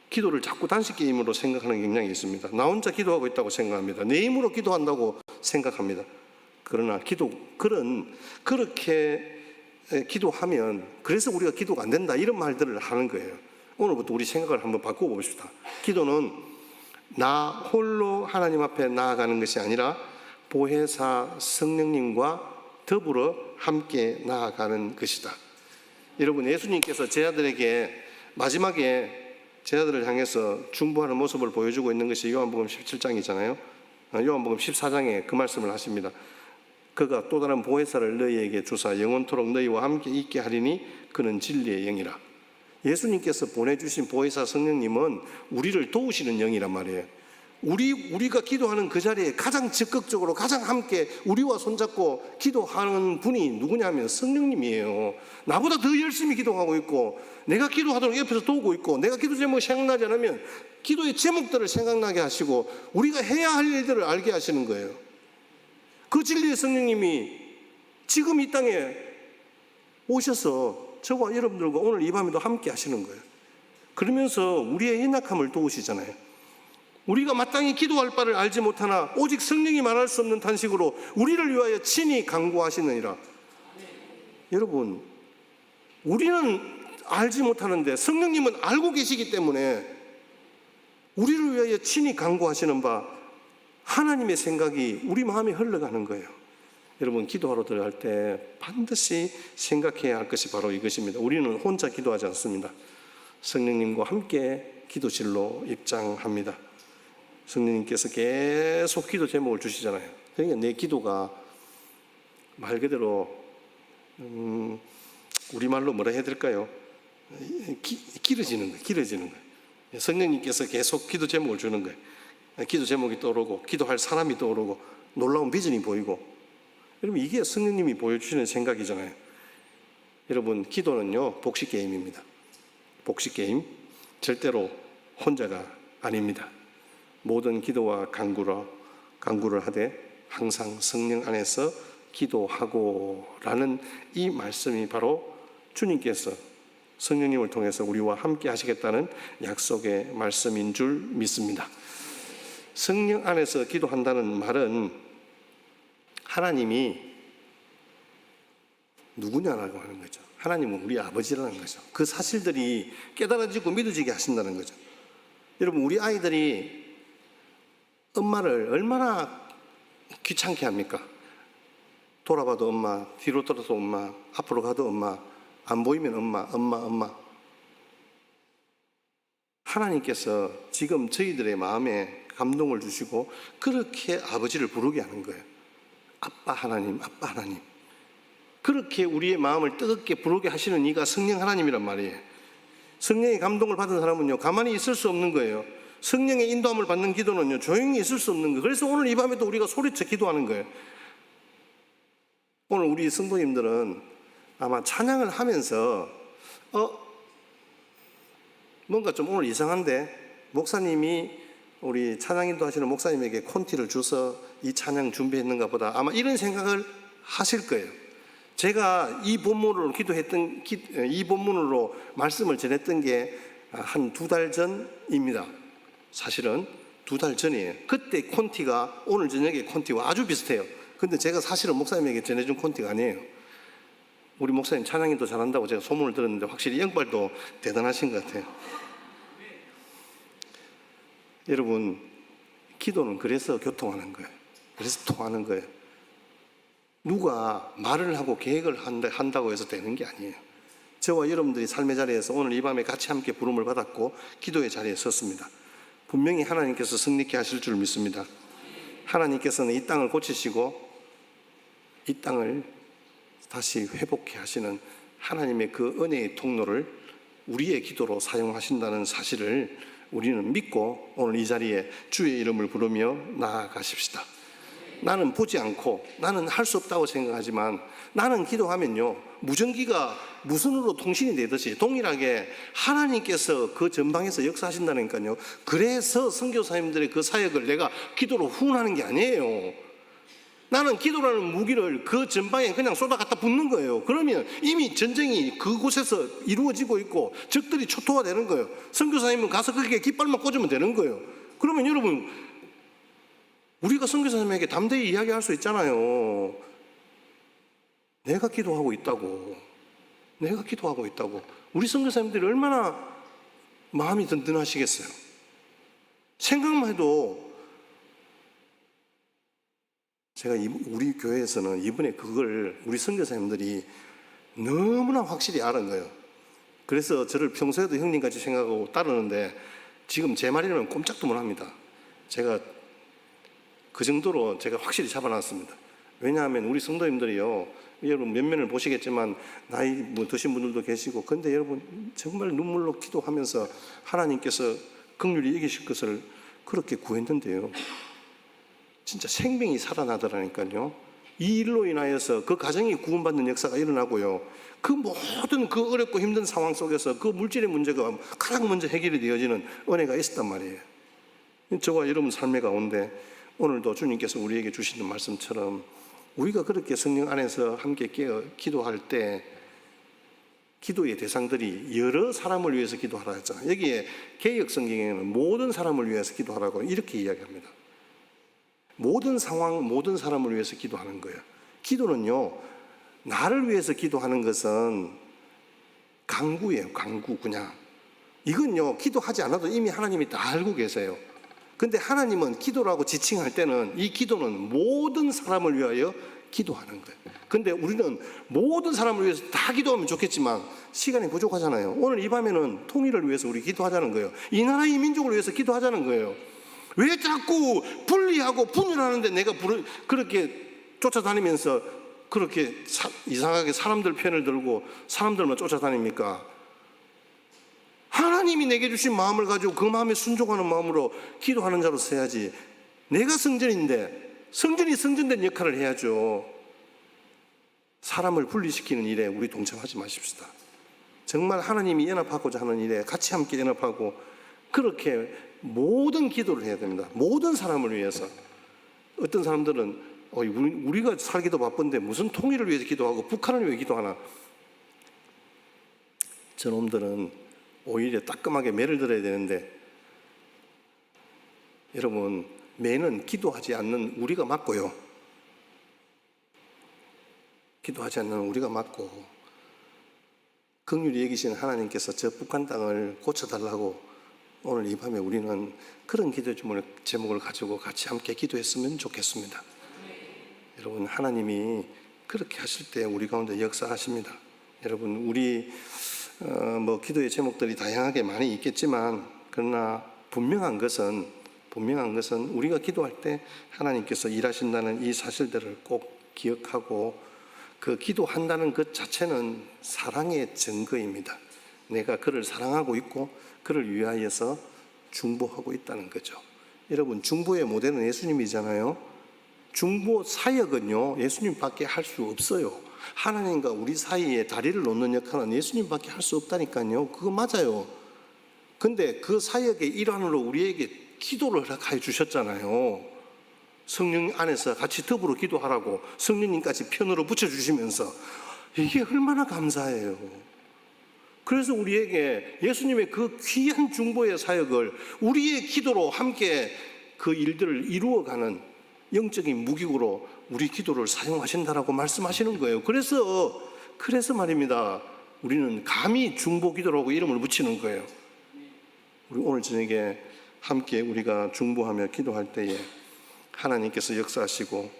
기도를 자꾸 단식 게임으로 생각하는 경향이 있습니다. 나 혼자 기도하고 있다고 생각합니다. 내 힘으로 기도한다고 생각합니다. 그러나 그렇게 기도하면 그래서 우리가 기도가 안 된다 이런 말들을 하는 거예요. 오늘부터 우리 생각을 한번 바꾸어 봅시다. 기도는 나 홀로 하나님 앞에 나아가는 것이 아니라 보혜사 성령님과 더불어 함께 나아가는 것이다. 여러분 예수님께서 제자들에게 마지막에 제자들을 향해서 중보하는 모습을 보여주고 있는 것이 요한복음 17장이잖아요. 요한복음 14장에 그 말씀을 하십니다. 그가 또 다른 보혜사를 너희에게 주사 영원토록 너희와 함께 있게 하리니 그는 진리의 영이라. 예수님께서 보내주신 보혜사 성령님은 우리를 도우시는 영이란 말이에요. 우리가 기도하는 그 자리에 가장 적극적으로 가장 함께 우리와 손잡고 기도하는 분이 누구냐면 성령님이에요. 나보다 더 열심히 기도하고 있고 내가 기도하도록 옆에서 도우고 있고 내가 기도 제목이 생각나지 않으면 기도의 제목들을 생각나게 하시고 우리가 해야 할 일들을 알게 하시는 거예요. 그 진리의 성령님이 지금 이 땅에 오셔서 저와 여러분들과 오늘 이 밤에도 함께 하시는 거예요. 그러면서 우리의 연약함을 도우시잖아요. 우리가 마땅히 기도할 바를 알지 못하나 오직 성령이 말할 수 없는 탄식으로 우리를 위하여 친히 간구하시느니라. 여러분, 우리는 알지 못하는데 성령님은 알고 계시기 때문에 우리를 위하여 친히 간구하시는 바 하나님의 생각이 우리 마음에 흘러가는 거예요. 여러분, 기도하러 들어갈 때 반드시 생각해야 할 것이 바로 이것입니다. 우리는 혼자 기도하지 않습니다. 성령님과 함께 기도실로 입장합니다. 성령님께서 계속 기도 제목을 주시잖아요. 그러니까 내 기도가 말 그대로 우리말로 뭐라 해야 될까요? 길어지는 거예요. 성령님께서 계속 기도 제목을 주는 거예요. 기도 제목이 떠오르고 기도할 사람이 떠오르고 놀라운 비전이 보이고. 여러분, 이게 성령님이 보여주시는 생각이잖아요. 여러분, 기도는요 복식 게임입니다. 복식 게임, 절대로 혼자가 아닙니다. 모든 기도와 간구를 하되 항상 성령 안에서 기도하고라는 이 말씀이 바로 주님께서 성령님을 통해서 우리와 함께 하시겠다는 약속의 말씀인 줄 믿습니다. 성령 안에서 기도한다는 말은 하나님이 누구냐라고 하는 거죠. 하나님은 우리 아버지라는 거죠. 그 사실들이 깨달아지고 믿어지게 하신다는 거죠. 여러분, 우리 아이들이 엄마를 얼마나 귀찮게 합니까? 돌아봐도 엄마, 뒤로 돌아서 엄마, 앞으로 가도 엄마, 안 보이면 엄마. 하나님께서 지금 저희들의 마음에 감동을 주시고 그렇게 아버지를 부르게 하는 거예요. 아빠 하나님. 그렇게 우리의 마음을 뜨겁게 부르게 하시는 이가 성령 하나님이란 말이에요. 성령의 감동을 받은 사람은요 가만히 있을 수 없는 거예요. 성령의 인도함을 받는 기도는요 조용히 있을 수 없는 거예요. 그래서 오늘 이 밤에도 우리가 소리쳐 기도하는 거예요. 오늘 우리 성도님들은 아마 찬양을 하면서 뭔가 좀 오늘 이상한데 목사님이 우리 찬양 인도하시는 목사님에게 콘티를 줘서 이 찬양 준비했는가 보다, 아마 이런 생각을 하실 거예요. 제가 이 본문으로 이 본문으로 말씀을 전했던 게 한 2달 전입니다. 사실은 2달 전이에요. 그때 콘티가 오늘 저녁에 콘티와 아주 비슷해요. 근데 제가 사실은 목사님에게 전해준 콘티가 아니에요. 우리 목사님 찬양인도 잘한다고 제가 소문을 들었는데 확실히 영발도 대단하신 것 같아요. 여러분, 기도는 그래서 교통하는 거예요. 그래서 통하는 거예요. 누가 말을 하고 계획을 한다고 해서 되는 게 아니에요. 저와 여러분들이 삶의 자리에서 오늘 이 밤에 같이 함께 부름을 받았고 기도의 자리에 섰습니다. 분명히 하나님께서 승리케 하실 줄 믿습니다. 하나님께서는 이 땅을 고치시고 이 땅을 다시 회복케 하시는 하나님의 그 은혜의 통로를 우리의 기도로 사용하신다는 사실을 우리는 믿고 오늘 이 자리에 주의 이름을 부르며 나아가십시다. 나는 보지 않고 나는 할 수 없다고 생각하지만 나는 기도하면요 무전기가 무선으로 통신이 되듯이 동일하게 하나님께서 그 전방에서 역사하신다니까요. 그래서 선교사님들의 그 사역을 내가 기도로 후원하는 게 아니에요. 나는 기도라는 무기를 그 전방에 그냥 쏟아 갖다 붓는 거예요. 그러면 이미 전쟁이 그곳에서 이루어지고 있고 적들이 초토화되는 거예요. 선교사님은 가서 거기에 깃발만 꽂으면 되는 거예요. 그러면 여러분, 우리가 선교사님에게 담대히 이야기할 수 있잖아요. 내가 기도하고 있다고. 우리 선교사님들이 얼마나 마음이 든든하시겠어요. 생각만 해도 제가 우리 교회에서는 이번에 그걸 우리 선교사님들이 너무나 확실히 알은 거예요. 그래서 저를 평소에도 형님같이 생각하고 따르는데 지금 제 말이라면 꼼짝도 못합니다. 제가 그 정도로 제가 확실히 잡아놨습니다. 왜냐하면 우리 성도님들이요, 여러분 몇면을 보시겠지만 나이 드신 분들도 계시고, 근데 여러분 정말 눈물로 기도하면서 하나님께서 긍휼히 여기실 것을 그렇게 구했는데요, 진짜 생명이 살아나더라니까요. 이 일로 인하여서 그 가정이 구원받는 역사가 일어나고요, 그 모든 그 어렵고 힘든 상황 속에서 그 물질의 문제가 가장 먼저 해결이 되어지는 은혜가 있었단 말이에요. 저와 여러분 삶의 가운데 오늘도 주님께서 우리에게 주시는 말씀처럼 우리가 그렇게 성령 안에서 함께 깨어 기도할 때 기도의 대상들이 여러 사람을 위해서 기도하라 했잖아요. 여기에 개역 성경에는 모든 사람을 위해서 기도하라고 이렇게 이야기합니다. 모든 상황, 모든 사람을 위해서 기도하는 거예요. 기도는요, 나를 위해서 기도하는 것은 강구예요. 강구, 그냥. 이건요, 기도하지 않아도 이미 하나님이 다 알고 계세요. 근데 하나님은 기도라고 지칭할 때는 이 기도는 모든 사람을 위하여 기도하는 거예요. 근데 우리는 모든 사람을 위해서 다 기도하면 좋겠지만 시간이 부족하잖아요. 오늘 이 밤에는 통일을 위해서 우리 기도하자는 거예요. 이 나라 이 민족을 위해서 기도하자는 거예요. 왜 자꾸 분리하고 분열하는데 내가 그렇게 쫓아다니면서 그렇게 이상하게 사람들 편을 들고 사람들만 쫓아다닙니까? 하나님이 내게 주신 마음을 가지고 그 마음에 순종하는 마음으로 기도하는 자로서 해야지. 내가 성전인데 성전이 성전된 역할을 해야죠. 사람을 분리시키는 일에 우리 동참하지 마십시다. 정말 하나님이 연합하고자 하는 일에 같이 함께 연합하고 그렇게 모든 기도를 해야 됩니다. 모든 사람을 위해서. 어떤 사람들은 우리가 살기도 바쁜데 무슨 통일을 위해서 기도하고 북한을 위해 기도하나. 저놈들은 오히려 따끔하게 매를 들어야 되는데, 여러분, 매는 기도하지 않는 우리가 맞고요. 기도하지 않는 우리가 맞고, 긍휼히 여기시는 하나님께서 저 북한 땅을 고쳐달라고 오늘 이 밤에 우리는 그런 기도 제목을 가지고 같이 함께 기도했으면 좋겠습니다. 여러분, 하나님이 그렇게 하실 때 우리 가운데 역사하십니다. 여러분, 우리 기도의 제목들이 다양하게 많이 있겠지만, 그러나 분명한 것은 우리가 기도할 때 하나님께서 일하신다는 이 사실들을 꼭 기억하고, 그 기도한다는 것 자체는 사랑의 증거입니다. 내가 그를 사랑하고 있고 그를 위하여서 중보하고 있다는 거죠. 여러분, 중보의 모델은 예수님이잖아요. 중보 사역은요, 예수님밖에 할 수 없어요. 하나님과 우리 사이에 다리를 놓는 역할은 예수님밖에 할 수 없다니까요. 그거 맞아요. 근데 그 사역의 일환으로 우리에게 기도를 허락해 주셨잖아요. 성령 안에서 같이 더불어 기도하라고 성령님까지 편으로 붙여주시면서, 이게 얼마나 감사해요. 그래서 우리에게 예수님의 그 귀한 중보의 사역을 우리의 기도로 함께 그 일들을 이루어가는 영적인 무기로 우리 기도를 사용하신다라고 말씀하시는 거예요. 그래서 말입니다. 우리는 감히 중보 기도라고 이름을 붙이는 거예요. 우리 오늘 저녁에 함께 우리가 중보하며 기도할 때에 하나님께서 역사하시고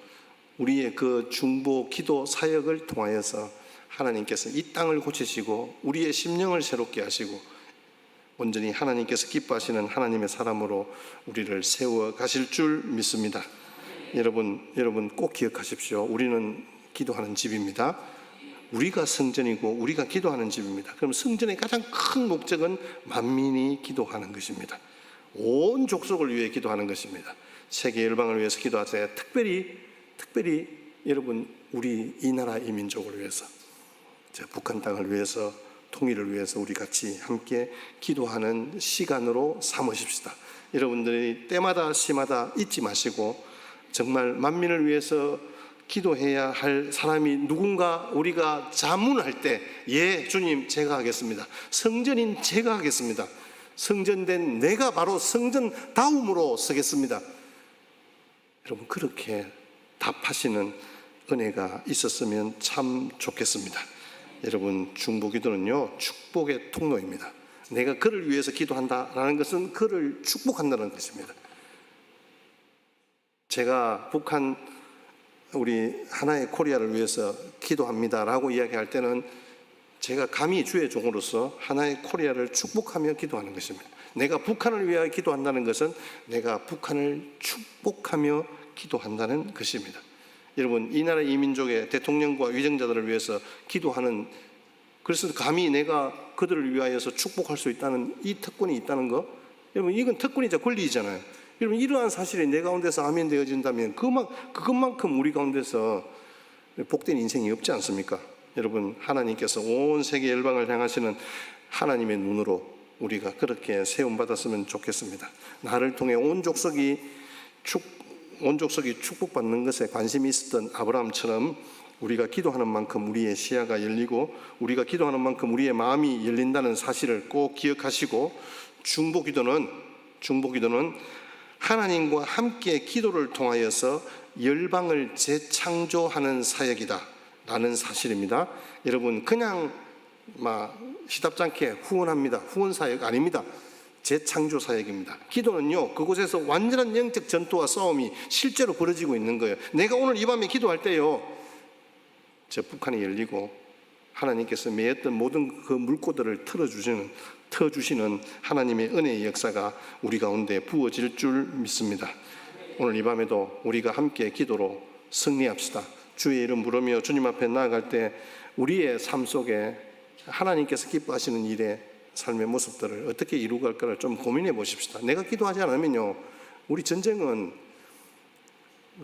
우리의 그 중보 기도 사역을 통하여서 하나님께서 이 땅을 고치시고 우리의 심령을 새롭게 하시고 온전히 하나님께서 기뻐하시는 하나님의 사람으로 우리를 세워 가실 줄 믿습니다. 여러분 꼭 기억하십시오. 우리는 기도하는 집입니다. 우리가 성전이고 우리가 기도하는 집입니다. 그럼 성전의 가장 큰 목적은 만민이 기도하는 것입니다. 온 족속을 위해 기도하는 것입니다. 세계 열방을 위해서 기도하세요. 특별히 여러분, 우리 이 나라 이 민족을 위해서, 북한 땅을 위해서, 통일을 위해서 우리 같이 함께 기도하는 시간으로 삼으십시다. 여러분들이 때마다 시마다 잊지 마시고 정말 만민을 위해서 기도해야 할 사람이 누군가 우리가 자문할 때, 예, 주님, 제가 하겠습니다. 성전인 제가 하겠습니다. 성전된 내가 바로 성전다움으로 서겠습니다. 여러분, 그렇게 답하시는 은혜가 있었으면 참 좋겠습니다. 여러분, 중보기도는요, 축복의 통로입니다. 내가 그를 위해서 기도한다라는 것은 그를 축복한다는 것입니다. 제가 북한 우리 하나의 코리아를 위해서 기도합니다라고 이야기할 때는 제가 감히 주의 종으로서 하나의 코리아를 축복하며 기도하는 것입니다. 내가 북한을 위하여 기도한다는 것은 내가 북한을 축복하며 기도한다는 것입니다. 여러분, 이 나라 이 민족의 대통령과 위정자들을 위해서 기도하는, 그래서 감히 내가 그들을 위하여서 축복할 수 있다는 이 특권이 있다는 거, 여러분, 이건 특권이자 권리이잖아요. 여러분, 이러한 사실이 내 가운데서 아멘 되어진다면 그것만큼 우리 가운데서 복된 인생이 없지 않습니까? 여러분, 하나님께서 온 세계 열방을 향하시는 하나님의 눈으로 우리가 그렇게 세움받았으면 좋겠습니다. 나를 통해 온 족속이 축복받는 것에 관심이 있었던 아브라함처럼 우리가 기도하는 만큼 우리의 시야가 열리고 우리가 기도하는 만큼 우리의 마음이 열린다는 사실을 꼭 기억하시고 중보기도는 하나님과 함께 기도를 통하여서 열방을 재창조하는 사역이다 라는 사실입니다. 여러분 그냥 시답잖게 후원합니다. 후원 사역 아닙니다. 재창조 사역입니다. 기도는요 그곳에서 완전한 영적 전투와 싸움이 실제로 벌어지고 있는 거예요. 내가 오늘 이 밤에 기도할 때요 저 북한이 열리고 하나님께서 매였던 모든 그 물꼬들을 터주시는 하나님의 은혜의 역사가 우리 가운데 부어질 줄 믿습니다. 오늘 이 밤에도 우리가 함께 기도로 승리합시다. 주의 이름 부르며 주님 앞에 나아갈 때 우리의 삶 속에 하나님께서 기뻐하시는 일의 삶의 모습들을 어떻게 이루어갈까를 좀 고민해 보십시다. 내가 기도하지 않으면요 우리 전쟁은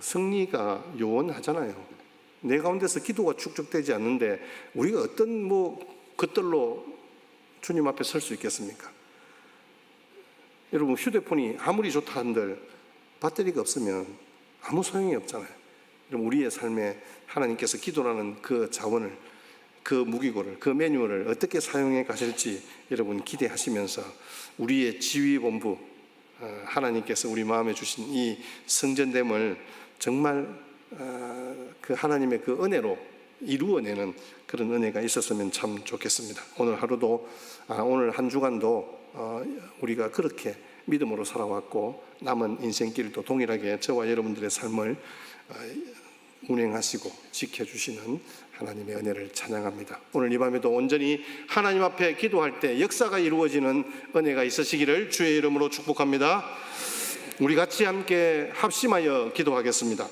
승리가 요원하잖아요. 내 가운데서 기도가 축적되지 않는데 우리가 어떤 것들로 주님 앞에 설 수 있겠습니까? 여러분 휴대폰이 아무리 좋다 한들 배터리가 없으면 아무 소용이 없잖아요. 여러분 우리의 삶에 하나님께서 기도라는 그 자원을, 그 무기고를, 그 매뉴얼을 어떻게 사용해 가실지 여러분 기대하시면서 우리의 지휘본부 하나님께서 우리 마음에 주신 이 성전됨을 정말 그 하나님의 그 은혜로 이루어내는 그런 은혜가 있었으면 참 좋겠습니다. 오늘 하루도 오늘 한 주간도 우리가 그렇게 믿음으로 살아왔고 남은 인생길도 동일하게 저와 여러분들의 삶을 운행하시고 지켜주시는 하나님의 은혜를 찬양합니다. 오늘 이 밤에도 온전히 하나님 앞에 기도할 때 역사가 이루어지는 은혜가 있으시기를 주의 이름으로 축복합니다. 우리 같이 함께 합심하여 기도하겠습니다.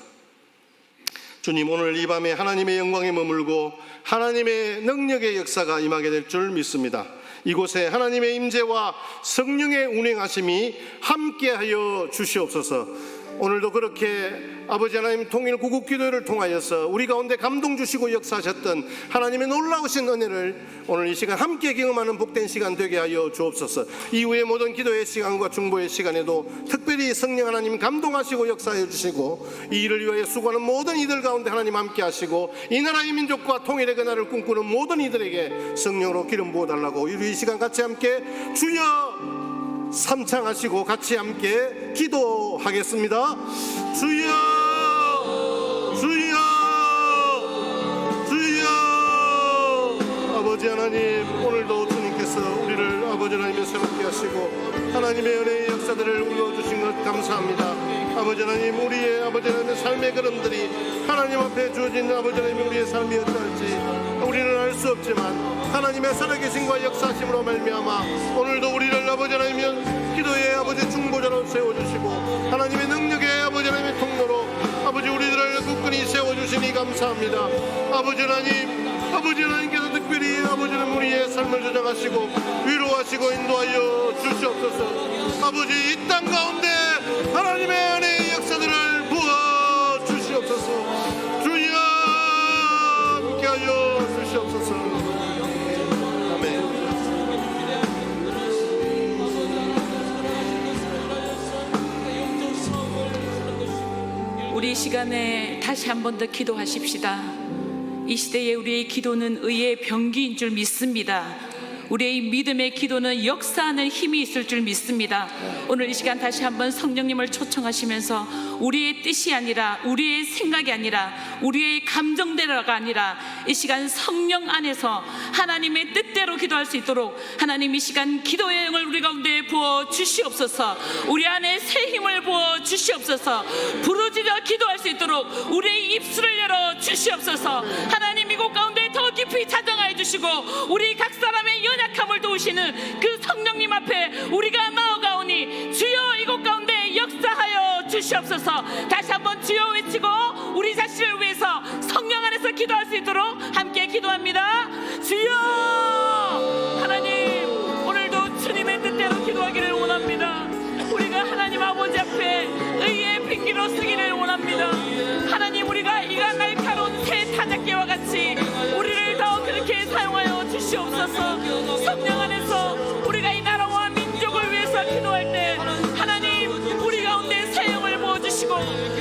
주님 오늘 이 밤에 하나님의 영광에 머물고 하나님의 능력의 역사가 임하게 될 줄 믿습니다. 이곳에 하나님의 임재와 성령의 운행하심이 함께하여 주시옵소서. 오늘도 그렇게 아버지 하나님 통일 구국 기도를 통하여서 우리 가운데 감동 주시고 역사하셨던 하나님의 놀라우신 은혜를 오늘 이 시간 함께 경험하는 복된 시간 되게 하여 주옵소서. 이후의 모든 기도의 시간과 중보의 시간에도 특별히 성령 하나님 감동하시고 역사해 주시고 이 일을 위하여 수고하는 모든 이들 가운데 하나님 함께 하시고 이 나라의 민족과 통일의 그날을 꿈꾸는 모든 이들에게 성령으로 기름 부어달라고 우리 이 시간 같이 함께 주여 삼창하시고 같이 함께 기도하겠습니다. 주여 주여 주여. 아버지 하나님 오늘도 주님께서 우리를 아버지 하나님의 새롭게 하시고 하나님의 은혜의 역사들을 울려주신 것 감사합니다. 아버지 하나님 우리의 아버지 하나님의 삶의 걸음들이 하나님 앞에 주어진 아버지 하나님 우리의 삶이 어떨지 우리는 알 수 없지만 하나님의 살아계심과 역사심으로 말미암아 오늘도 우리를 아버지 하나님의 기도의 아버지 중보자로 세워주시고 하나님의 능력의 아버지 하나님의 통로로 아버지 우리들을 굳건히 세워주시니 감사합니다. 아버지 하나님께서 특별히 아버지 하나님 우리의 삶을 조정하시고 위로하시고 인도하여 주시옵소서. 아버지 이 땅 가운데 하나님의 은혜의 역사들을 부어 주시옵소서. 주여 함께하여 주시옵소서. 아멘. 우리 이 시간에 다시 한 번 더 기도하십시다. 이 시대에 우리의 기도는 의의 병기인 줄 믿습니다. 우리의 믿음의 기도는 역사하는 힘이 있을 줄 믿습니다. 오늘 이 시간 다시 한번 성령님을 초청하시면서 우리의 뜻이 아니라 우리의 생각이 아니라 우리의 감정대로가 아니라 이 시간 성령 안에서 하나님의 뜻대로 기도할 수 있도록 하나님 이 시간 기도의 영을 우리 가운데 부어 주시옵소서. 우리 안에 새 힘을 부어 주시옵소서. 부르짖어 기도할 수 있도록 우리의 입술을 열어 주시옵소서. 하나님 이곳 가운데 더 깊이 자정하여 주시고 우리 각 사람의 연약함을 도우시는 그 성령님 앞에 우리가 나아가오니 주여 이곳 가운데 역사하여 주시옵소서. 다시 한번 주여 외치고 우리 자신을 위해서 성령 안에서 기도할 수 있도록 함께 기도합니다. 주여 하나님 오늘도 주님의 뜻대로 기도하기를 원합니다. 우리가 하나님 아버지 앞에 의의 핑기로 서기를 원합니다. 하나님 우리가 이가 날카로운 새 타작기와 같이 우리를 더 그렇게 사용하여 주시옵소서. 성령 안에서 우리가 이 나라와 민족을 위해서 기도할 때 하나님 우리 가운데 새 영을 부어주시고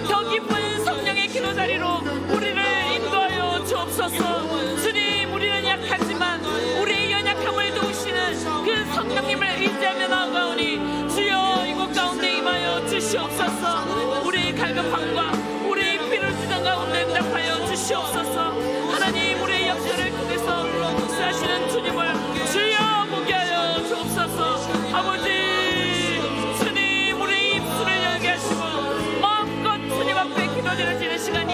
더 깊은 성령의 기도 자리로 우리를 인도하여 주옵소서. 주옵소서. 주님, 우리는 약하지만 우리의 연약함을 도우시는 그 성령님을 의지하며 나아가오니 주여 이곳 가운데 임하여 주시옵소서. 우리의 갈급함과 우리의 피를 주장 가운데 응답하여 주시옵소서. 하나님, 우리의 역사를 통해서 역사하시는 주님을 주여 보게 하여 주옵소서. 아버지, 주님, 우리의 입술을 열게 하시고 마음껏 주님 앞에 기도드려지는 시간이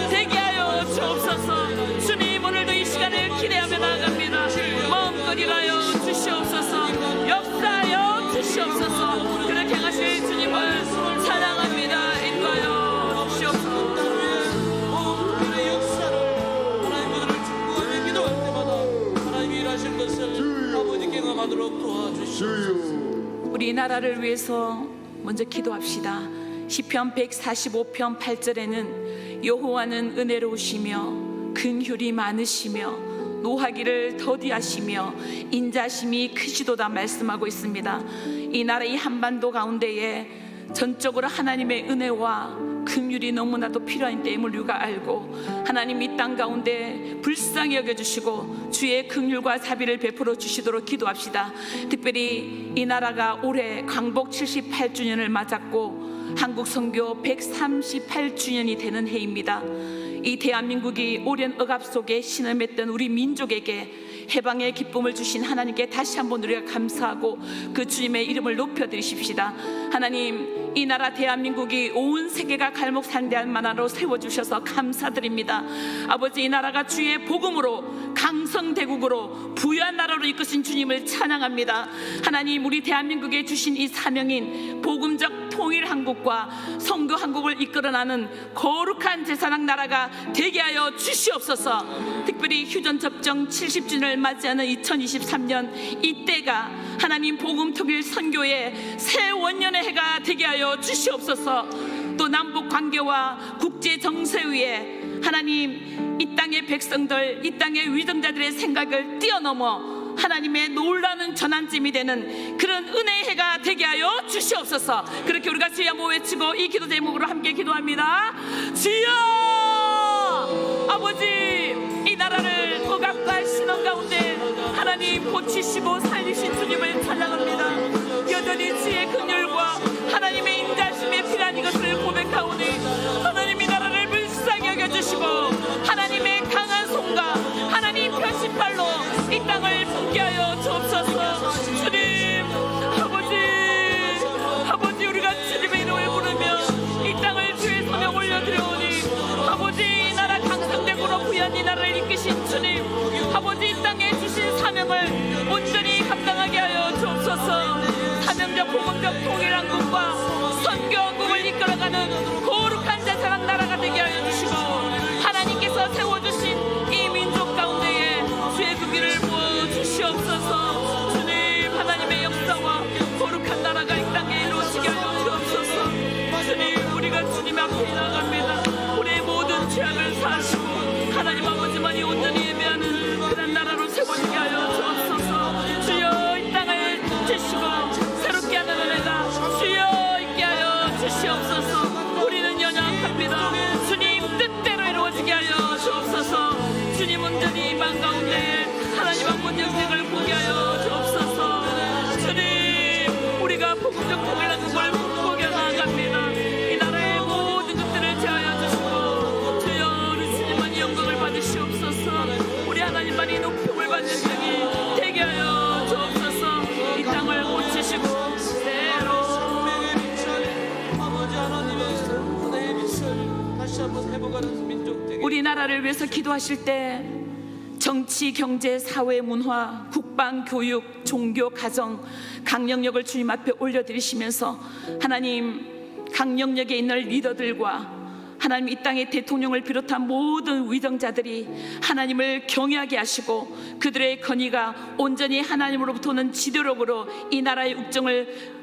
되게 하여 주옵소서. 주님, 오늘도 이 시간을 기대하며 나아갑니다. 마음껏 일하여 주시옵소서. 역사하여 주시옵소서. 그렇게 하실 주님을 사랑합니다. 인도하여 주시옵소서. 하나님의 역사를 하나님 그들을 축복하며 기도할 때마다 하나님이 일하실 것을 아버지 경험하도록 도와주시옵소서. 우리 나라를 위해서 먼저 기도합시다. 시편 145편 8절에는 여호와는 은혜로우시며 긍휼이 많으시며 노하기를 더디하시며 인자심이 크시도다 말씀하고 있습니다. 이 나라 이 한반도 가운데에 전적으로 하나님의 은혜와 긍휼이 너무나도 필요한 때임을 우리가 알고 하나님 이 땅 가운데 불쌍히 여겨주시고 주의 긍휼과 자비를 베풀어 주시도록 기도합시다. 특별히 이 나라가 올해 광복 78주년을 맞았고 한국 선교 138주년이 되는 해입니다. 이 대한민국이 오랜 억압 속에 신음했던 우리 민족에게 해방의 기쁨을 주신 하나님께 다시 한번 우리가 감사하고 그 주님의 이름을 높여드리십시다. 하나님, 이 나라 대한민국이 온 세계가 갈목상대한 나라로 세워주셔서 감사드립니다. 아버지, 이 나라가 주의 복음으로 강성대국으로 부유한 나라로 이끄신 주님을 찬양합니다. 하나님, 우리 대한민국에 주신 이 사명인 복음적 통일한국과 선교한국을 이끌어나는 거룩한 제사장 나라가 되게 하여 주시옵소서. 특별히 휴전 접정 70주년을 맞이하는 2023년 이때가 하나님 복음 통일 선교의 새 원년의 해가 되게 하여 주시옵소서. 또 남북 관계와 국제 정세 위에 하나님 이 땅의 백성들, 이 땅의 위정자들의 생각을 뛰어넘어 하나님의 놀라는 전환점이 되는 그런 은혜의 해가 되게 하여 주시옵소서. 그렇게 우리가 주여 한번 외치고 이 기도 제목으로 함께 기도합니다. 주여! 아버지, 이 나라를 억압과 신앙 가운데 하나님 고치시고 살리신 주님을 찬양합니다. 여전히 주의 긍휼과 하나님의 인자심에 필요한 이것을 고백하오니 하나님 이 나라를 불쌍히 여겨주시고 하나님의 강한 손과 하나님 편신발로 이 땅을 품게 하여 주옵소서. 주님, 아버지, 우리가 주님의 이름을 부르며 이 땅을 주의 손에 올려드려오니 아버지, 이 나라 강성대국으로 부유한 이 나라를 이끄신 주님, 아버지, 이 땅에 주신 사명을 온전히 감당하게 하여 주옵소서. 사명적 복음적 통일한국과 선교한국을 이끌어가는 거룩한 제사장 나라가 되게 하여 주시고 하나님께서 세워주신 이 민족 가운데에 주의 긍휼을 부어 주시옵소서. 주님, 하나님의 역사와 거룩한 나라가 이 땅에 이루어지게 하여 주옵소서. 주님, 우리가 주님 앞에 나갑니다. 우리의 모든 죄악을 사하시고 하나님 아버지만이 온전히 예배하는 그런 나라로 세워지게 하여 주옵소서. 주여, 이 땅을 주시고 새롭게 하는 은혜가 주여 있게 하여 주시옵소서. 우리는 연약합니다. 주님 뜻대로 이루어지게 하여 주옵소서. 주님 온전히 만 가운데 하나님 한 번 영생을 보게 하여 주옵소서. 주님, 우리가 복음적 통일한국을 보게 나아갑니다. 이 나라의 모든 것들을 제하여 주시고 주여, 우리 주님만이 영광을 받으시옵소서. 우리 하나님만이 높임을 받는 적이 되게 하여 주옵소서. 이 땅을 고치시고 새로 아버지 하나님의 은혜의 빛을 다시 한번 회복하는 민족 되게 우리나라를 위해서 기도하실 때 정치, 경제, 사회, 문화, 국방, 교육, 종교, 가정, 강령력을 주님 앞에 올려드리시면서 하나님 강령력에 있는 리더들과 하나님 이 땅의 대통령을 비롯한 모든 위정자들이 하나님을 경외하게 하시고 그들의 건의가 온전히 하나님으로부터 오는 지도력으로 이 나라의 국정을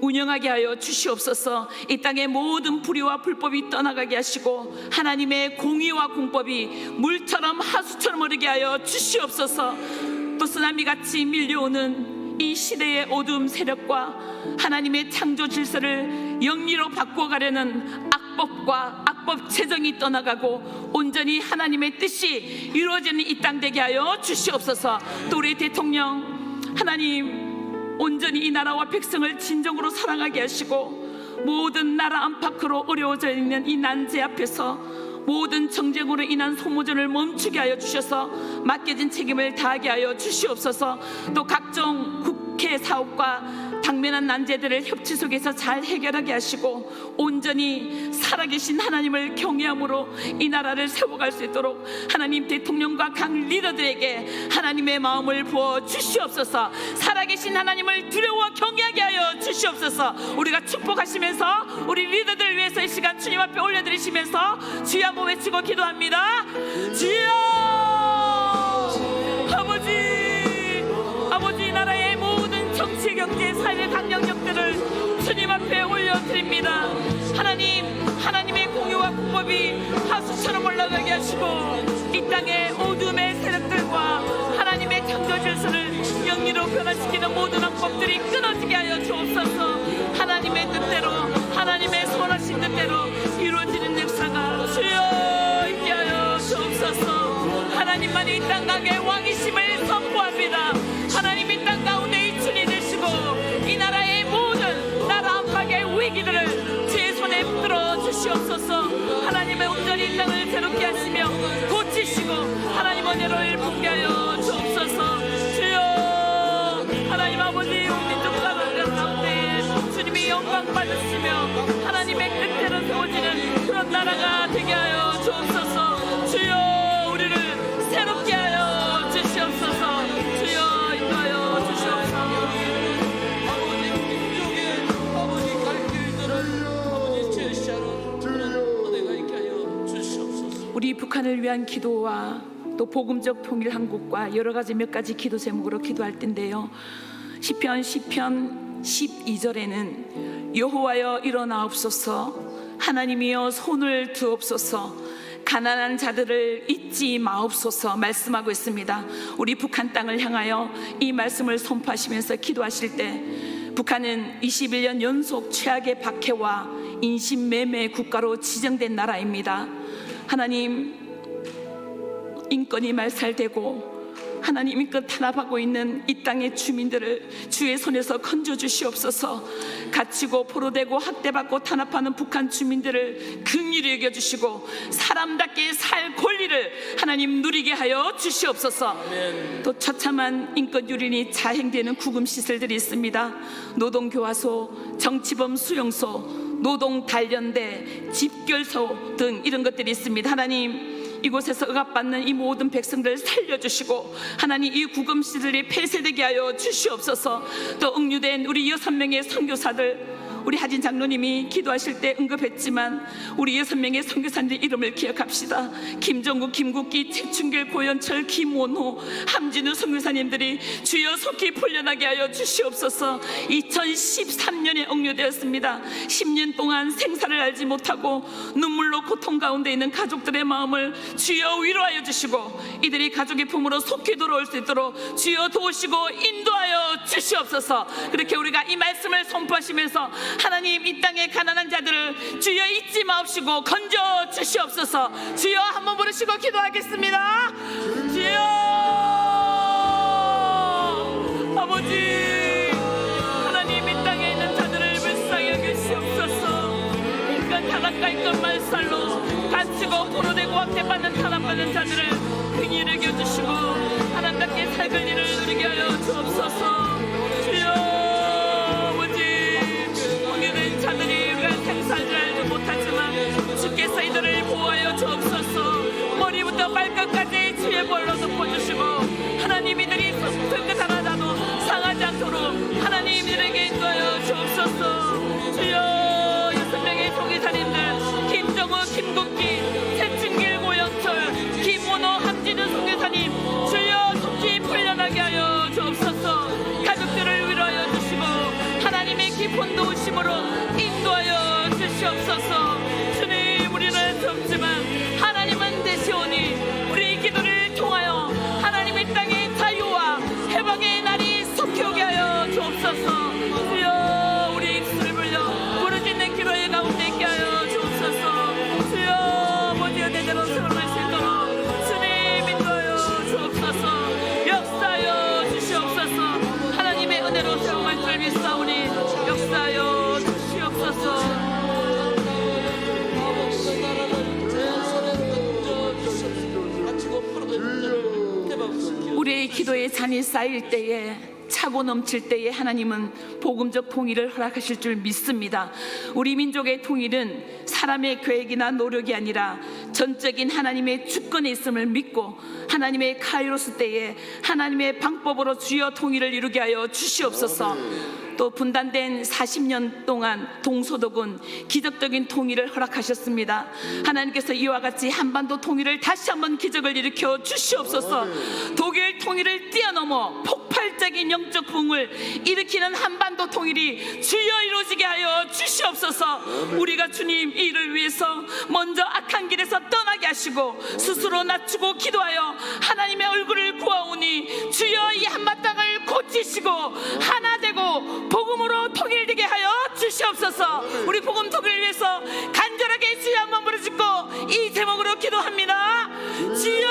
운영하게 하여 주시옵소서. 이 땅의 모든 불의와 불법이 떠나가게 하시고 하나님의 공의와 공법이 물처럼 하수처럼 흐르게 하여 주시옵소서. 또 쓰나미같이 밀려오는 이 시대의 어두움 세력과 하나님의 창조 질서를 영리로 바꿔가려는 악법과 악법 재정이 떠나가고 온전히 하나님의 뜻이 이루어지는 이 땅 되게 하여 주시옵소서. 또 우리 대통령 하나님 온전히 이 나라와 백성을 진정으로 사랑하게 하시고 모든 나라 안팎으로 어려워져 있는 이 난제 앞에서 모든 정쟁으로 인한 소모전을 멈추게 하여 주셔서 맡겨진 책임을 다하게 하여 주시옵소서. 또 각종 국회 사업과 당면한 난제들을 협치 속에서 잘 해결하게 하시고 온전히 살아계신 하나님을 경외함으로 이 나라를 세워갈 수 있도록 하나님 대통령과 각 리더들에게 하나님의 마음을 부어 주시옵소서. 살아계신 하나님을 두려워 경외하게 하여 주시옵소서. 우리가 축복하시면서 우리 리더들을 위해서 이 시간 주님 앞에 올려드리시면서 주여 한번 외치고 기도합니다. 주여! 아버지, 이 나라의 모든 정치, 경제, 사회 강령력들을 주님 앞에 올려드립니다. 하나님의 공유와 국법이 하수처럼 올라가게 하시고 이 땅의 어둠의 세력들과 하나님의 창조 질서를 영리로 변화시키는 모든 악법들이 끊어지게 하여 주옵소서. 하나님의 뜻대로, 하나님의 선하신 뜻대로 이루어지는 역사가 주여 있게 하여 주옵소서. 하나님만이 이 땅 가운데 왕이심을 선포합니다. 하나님 이 땅 가운데 이춘이 되시고 이 나라의 모든 나라 안팎의 위기들을 주의 손에 붙들어 주시옵소서. 하나님의 온전히 이 땅을 새롭게 하시며 고치시고 하나님 은혜를 붓게 하여 주옵소서. 주여 하나님 아버지, 우리 민족 가운데 주님이 영광 받으시며 하나님의 뜻대로 세워지는 그런 나라가 되게 하여 주옵소서. 주여 우리를 새롭게 하여 주시옵소서. 주여 인도하여 주시옵소서. 아버지 민족의 아버지 갈 길들을 아버지 제시하는 그런 은혜가 있게 하여 주시옵소서. 우리 북한을 위한 기도와 또 복음적 통일 한국과 여러 가지 몇 가지 기도 제목으로 기도할 텐데요. 시편 12절에는 여호와여 일어나옵소서, 하나님이여 손을 드옵소서, 가난한 자들을 잊지 마옵소서 말씀하고 있습니다. 우리 북한 땅을 향하여 이 말씀을 선포하시면서 기도하실 때 북한은 21년 연속 최악의 박해와 인신매매 국가로 지정된 나라입니다. 하나님, 인권이 말살되고 하나님 인권 탄압하고 있는 이 땅의 주민들을 주의 손에서 건져 주시옵소서. 갇히고 포로되고 학대받고 탄압하는 북한 주민들을 긍휼히 여겨주시고 사람답게 살 권리를 하나님 누리게 하여 주시옵소서. 또 처참한 인권 유린이 자행되는 구금 시설들이 있습니다. 노동교화소, 정치범 수용소, 노동단련대, 집결소 등 이런 것들이 있습니다. 하나님, 이곳에서 억압받는 이 모든 백성들을 살려주시고 하나님 이 구금시들이 폐쇄되게 하여 주시옵소서. 또 억류된 우리 6명의 선교사들, 우리 하진 장로님이 기도하실 때 언급했지만 우리 6명의 선교사님들 이름을 기억합시다. 김정국, 김국기, 최춘길, 고연철, 김원호, 함진우 선교사님들이 주여 속히 풀려나게 하여 주시옵소서. 2013년에 억류되었습니다. 10년 동안 생사를 알지 못하고 눈물로 고통 가운데 있는 가족들의 마음을 주여 위로하여 주시고 이들이 가족의 품으로 속히 돌아올 수 있도록 주여 도우시고 인도하여 주시옵소서. 그렇게 우리가 이 말씀을 선포하시면서 하나님 이 땅의 가난한 자들을 주여 잊지 마옵시고 건져 주시옵소서. 주여 한번 부르시고 기도하겠습니다. 주여 아버지, 하나님 이 땅에 있는 자들을 불쌍히 여기시옵소서. 인간 타락과 인간 말살로 갇히고 포로되고 학대받는 탄압받는 자들을 긍휼히 여겨주시고 하나님답게 살 권리를 누리게 하여 주옵소서. 주여 자들이 우리가 생사를 알지 못하지만 주께서 이들을 보호하여 주옵소서. 머리부터 발끝까지 주의 볼로 덮어주시고 하나님 이들이 손끝 하나라도 상하지 않도록 하나님 이들에게 인도하여 주옵소서. 주여 6명의 종교사님들 김정우, 김국기, 최춘길, 고영철, 김원호, 함진우 선교사님 주여 속히 풀려나게 하여 주옵소서. 가족들을 위로하여 주시옵소서. 산이 쌓일 때에, 차고 넘칠 때에 하나님은 복음적 통일을 허락하실 줄 믿습니다. 우리 민족의 통일은 사람의 계획이나 노력이 아니라 전적인 하나님의 주권에 있음을 믿고 하나님의 카이로스 때에 하나님의 방법으로 주여 통일을 이루게 하여 주시옵소서. 또 분단된 40년 동안 동서독은 기적적인 통일을 허락하셨습니다. 하나님께서 이와 같이 한반도 통일을 다시 한번 기적을 일으켜 주시옵소서. 독일 통일을 뛰어넘어 폭발적인 영적 부흥을 일으키는 한반도 통일이 주여 이루어지게 하여 주시옵소서. 우리가 주님 이 일을 위해서 먼저 악한 길에서 떠나게 하시고 스스로 낮추고 기도하여 하나님의 얼굴을 구하오니 주여 이 한반 땅을 고치시고 하나 되고 복음으로 통일되게 하여 주시옵소서. 우리 복음 통일을 위해서 간절하게 주여 한번 부르짖고 이 제목으로 기도합니다. 주여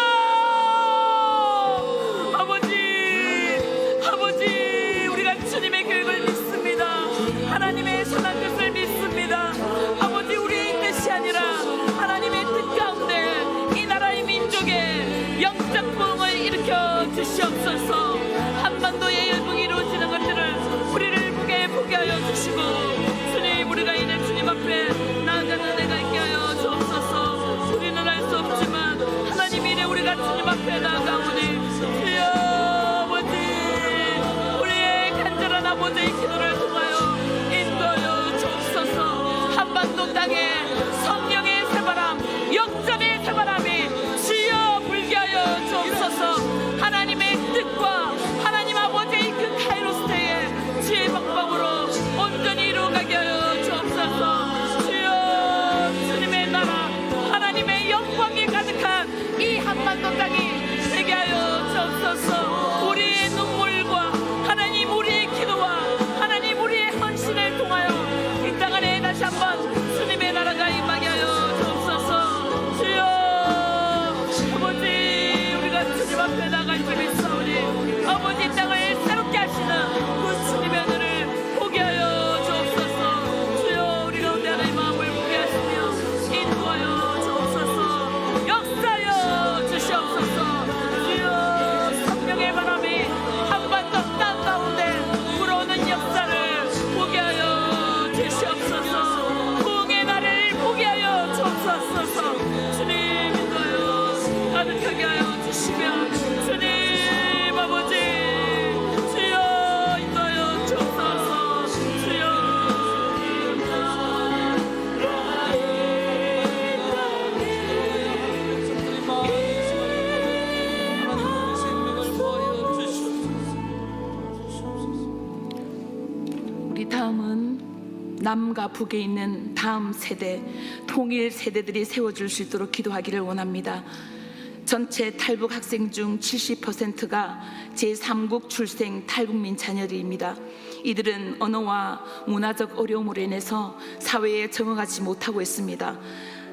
아버지, 우리가 주님의 계획을 믿습니다. 하나님의 선한 뜻을 믿습니다. 아버지, 우리의 뜻이 아니라 하나님의 뜻 가운데 이 나라의 민족의 영적 부흥을 일으켜 주시옵소서. 한반도의 열풍이 이루어지는 것들을 우리를 보게 하여 주시고 주님, 우리가 이제 주님 앞에 나아가는 은혜가 있게 하여 주옵소서. 우리는 알 수 없지만 하나님 이래 우리가 주님 앞에 나아가오니 주여 아버지, 우리의 간절한 아버지의 기도를 통하여 인도하여 주옵소서. 한반도 땅에 성령의 새바람, 역전의 새바람이 주여 불게 하여 주옵소서. 하나님의 뜻과 하나님 아버지의 그 카이로스 때에 주의 방법으로 온전히 이루어가게 하여 주옵소서. 주여, 주님의 나라, 하나님의 영광이 가득한 이 한반도 땅이 되게 하여 주옵소서. 우리의 눈물과 하나님 우리의 기도와 하나님 우리의 헌신을 통하여 이 땅 안에 다시 한번 주님의 나라가 임하게 하여 주옵소서. 주여 아버지, 우리가 주님 앞에 나갈 때 있사오니 아버지, 이 땅을 새롭게 하시는 그 주님의 은혜를 보게 하여 주옵소서. 주여, 우리 가운데 하나님의 마음을 보게 하시며 인도하여 주옵소서. 역사하여 주시옵소서. 주여, 성령의 바람이 한반도 땅 가운데 불어오는 역사를 보게 하여 주시옵소서. 부흥의 날을 보게 하여 주옵소서. 주님 인도하여 가득하게 하여 주시며 주님 아버지, 주여 인도하여 주옵소서. 주여 우리 다음은 남과 북에 있는 다음 세대, 통일 세대들이 세워질 수 있도록 기도하기를 원합니다. 전체 탈북 학생 중 70%가 제3국 출생 탈북민 자녀들입니다. 이들은 언어와 문화적 어려움으로 인해서 사회에 적응하지 못하고 있습니다.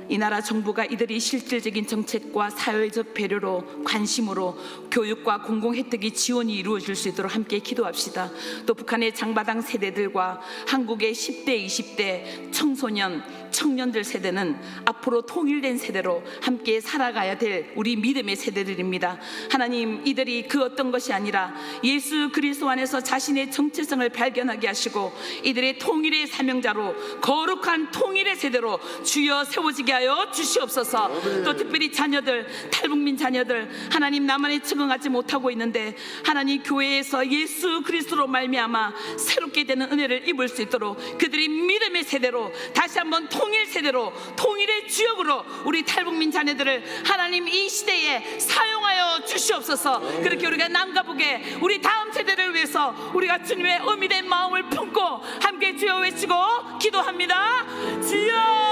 이 나라 정부가 이들이 실질적인 정책과 사회적 배려로 관심으로 교육과 공공 혜택이 지원이 이루어질 수 있도록 함께 기도합시다. 또 북한의 장바당 세대들과 한국의 10대, 20대 청소년, 청년들 세대는 앞으로 통일된 세대로 함께 살아가야 될 우리 믿음의 세대들입니다. 하나님, 이들이 그 어떤 것이 아니라 예수 그리스도 안에서 자신의 정체성을 발견하게 하시고 이들의 통일의 사명자로 거룩한 통일의 세대로 주여 세워지게 하여 주시옵소서. 또 특별히 자녀들, 탈북민 자녀들, 하나님 나만에 적응하지 못하고 있는데 하나님 교회에서 예수 그리스도로 말미암아 새롭게 되는 은혜를 입을 수 있도록 그들이 믿음의 세대로 다시 한번 통일 세대로, 통일의 주역으로 우리 탈북민 자녀들을 하나님 이 시대에 사용하여 주시옵소서. 그렇게 우리가 남과 북에 우리 다음 세대를 위해서 우리가 주님의 의미된 마음을 품고 함께 주여 외치고 기도합니다. 주여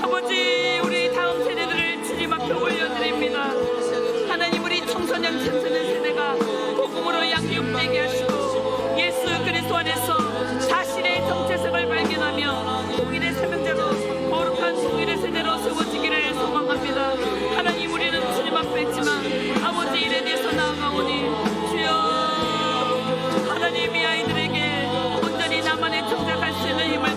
아버지, 우리 다음 세대들을 주님 앞에 올려드립니다. 하나님, 우리 청소년 세대가 복음으로 양육되게 하시고 예수 그리스도 안에서 자신의 정체성을 발견하며 통일의 사명자로 거룩한 통일의 세대로 세워지기를 소망합니다. 하나님, 우리는 주님 앞에 있지만 아버지 일에 대해서 나아가오니 주여, 하나님 이 아이들에게 온전히 나만의 정착할 수 있는 힘을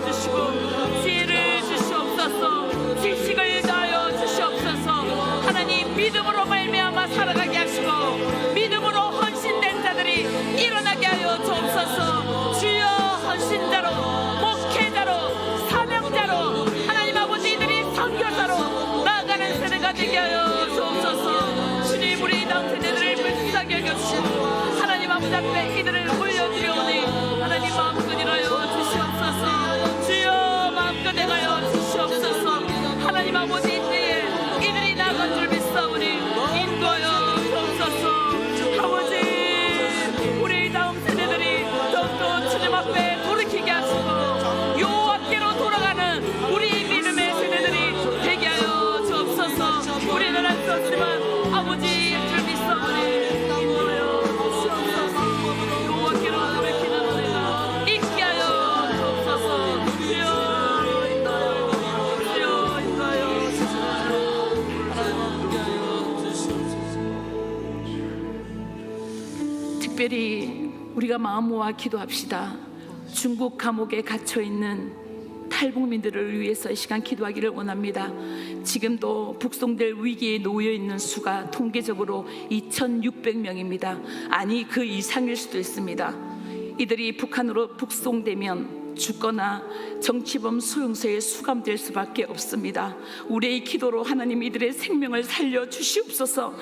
특별히 우리가 마음 모아 기도합시다. 중국 감옥에 갇혀 있는 탈북민들을 위해서 이 시간 기도하기를 원합니다. 지금도 북송될 위기에 놓여 있는 수가 통계적으로 2,600명입니다. 아니 그 이상일 수도 있습니다. 이들이 북한으로 북송되면 죽거나 정치범 수용소에 수감될 수밖에 없습니다. 우리의 기도로 하나님 이들의 생명을 살려 주시옵소서.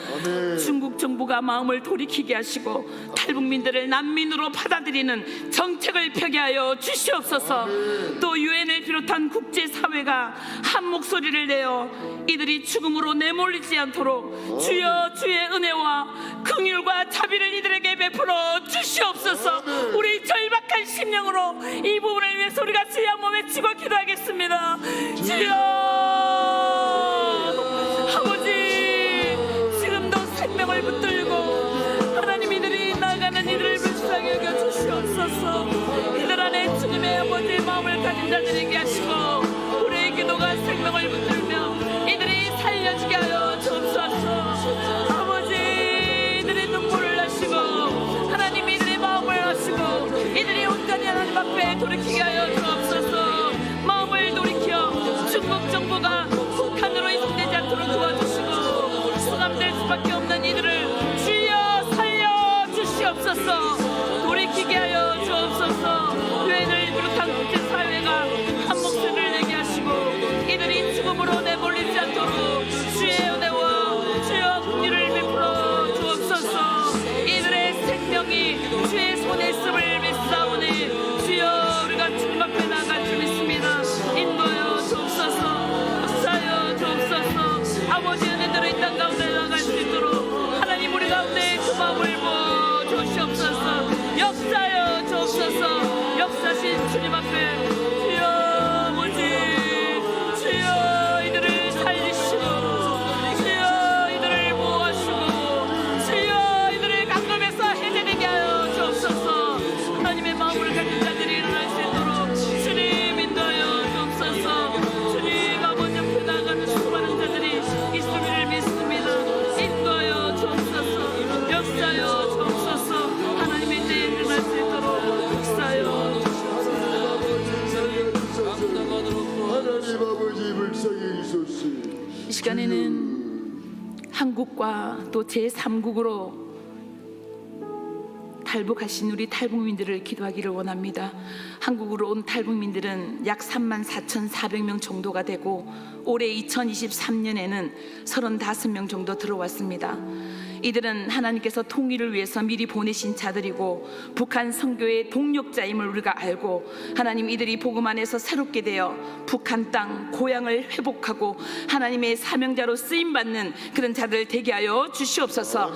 중국 정부가 마음을 돌이키게 하시고 탈북민들을 난민으로 받아들이는 정책을 펴게 하여 주시옵소서. 또 유엔을 비롯한 국제사회가 한 목소리를 내어 이들이 죽음으로 내몰리지 않도록 주여 주의 은혜와 긍휼과 자비를 이들에게 베풀어 주시옵소서. 우리 절박한 심령으로 이 부분을 위해서 우리가 주여 한번 외치고 기도하겠습니다. 주여 아버지, 지금도 생명을 붙들고 하나님 이들이 나가는 이들을 불쌍히 여겨 주시옵소서. 이들 안에 주님의 아버지의 마음을 가진 자들에게 하시고 우리의 기도가 생명을 붙들며 이들이 살려지게 하여 주옵소서. 아버지, 이들의 눈물을 하시고 하나님 이들의 마음을 하시고 이들이 온전히 하나님 앞에 돌이키게 하여 주옵소서. 마음을 돌이켜 중국 정부가 북한으로 이송되지 않도록 도와주시고 수감될 수밖에 없는 이들을 주여 살려 주시옵소서. 돌이키게 하여 주옵소서. 유엔을 비롯한 국제사회가 한 목소리를 내게 하시고 이들이 죽음으로 내몰리지 않도록 주의 은혜와 주여 긍휼을 베풀어 주옵소서. 이들의 생명이 주의 손에 있음을 믿사오니 주여 우리가 주님 앞에 나아갈 줄 믿습니다. 인도여 주옵소서. 역사여 주옵소서. 아버지 은혜대로 이 땅 가운데 나아갈 수 있도록 하나님 우리 가운데 그 마음을 부어 주시옵소서. 역사여 주옵소서. 역사신 주님 앞에 주여 아버지, 주여 이들을 살리시고 주여 이들을 보호하시고 주여 이들을 강금에서 해제되게 하여 주옵소서. 하나님의 마음을 가진 자들이 일어날 수 있도록 주님 인도하여 주옵소서. 주님 아버지 앞에 나아가는 수많은 자들이 있음을 믿습니다. 인도하여 주옵소서. 역사여 주옵소서. 하나님의 인도에 일어날 수 있도록 역사여 하나님 아버지 불쌍히 있었시. 이 시간에는 한국과 또 제3국으로 탈북하신 우리 탈북민들을 기도하기를 원합니다. 한국으로 온 탈북민들은 약 34,400명 정도가 되고 올해 2023년에는 35명 정도 들어왔습니다. 이들은 하나님께서 통일을 위해서 미리 보내신 자들이고 북한 선교의 동력자임을 우리가 알고 하나님 이들이 복음 안에서 새롭게 되어 북한 땅 고향을 회복하고 하나님의 사명자로 쓰임받는 그런 자들 되게 하여 주시옵소서.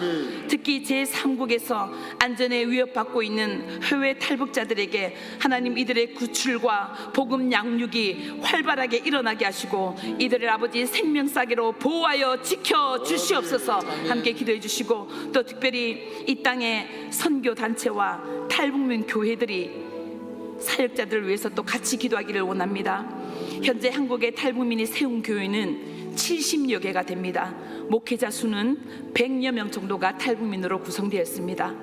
특히 제3국에서 안전에 위협받고 있는 해외 탈북자들에게 하나님 이들의 구출과 복음 양육이 활발하게 일어나게 하시고 이들을 아버지 생명싸개로 보호하여 지켜 주시옵소서. 함께 기도해 주시고 또 특별히 이 땅의 선교 단체와 탈북민 교회들이 사역자들을 위해서 또 같이 기도하기를 원합니다. 현재 한국의 탈북민이 세운 교회는 70여 개가 됩니다. 목회자 수는 100여 명 정도가 탈북민으로 구성되었습니다.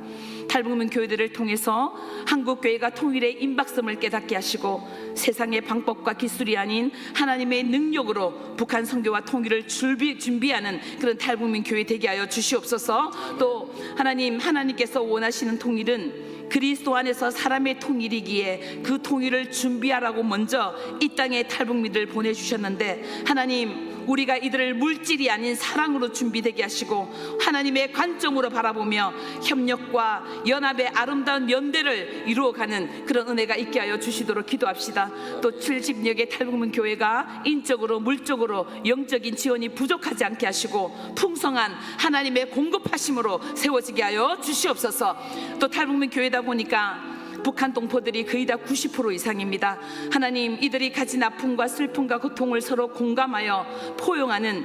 탈북민 교회들을 통해서 한국 교회가 통일의 임박성을 깨닫게 하시고 세상의 방법과 기술이 아닌 하나님의 능력으로 북한 선교와 통일을 준비하는 그런 탈북민 교회 되게 하여 주시옵소서. 또 하나님께서 원하시는 통일은 그리스도 안에서 사람의 통일이기에 그 통일을 준비하라고 먼저 이 땅에 탈북민들 보내주셨는데 하나님 우리가 이들을 물질이 아닌 사랑으로 준비되게 하시고 하나님의 관점으로 바라보며 협력과 연합의 아름다운 연대를 이루어가는 그런 은혜가 있게 하여 주시도록 기도합시다. 또 70여 개 탈북민 교회가 인적으로 물적으로 영적인 지원이 부족하지 않게 하시고 풍성한 하나님의 공급하심으로 세워지게 하여 주시옵소서. 또 탈북민 교회다 보니까 북한 동포들이 거의 다 90% 이상입니다. 하나님 이들이 가진 아픔과 슬픔과 고통을 서로 공감하여 포용하는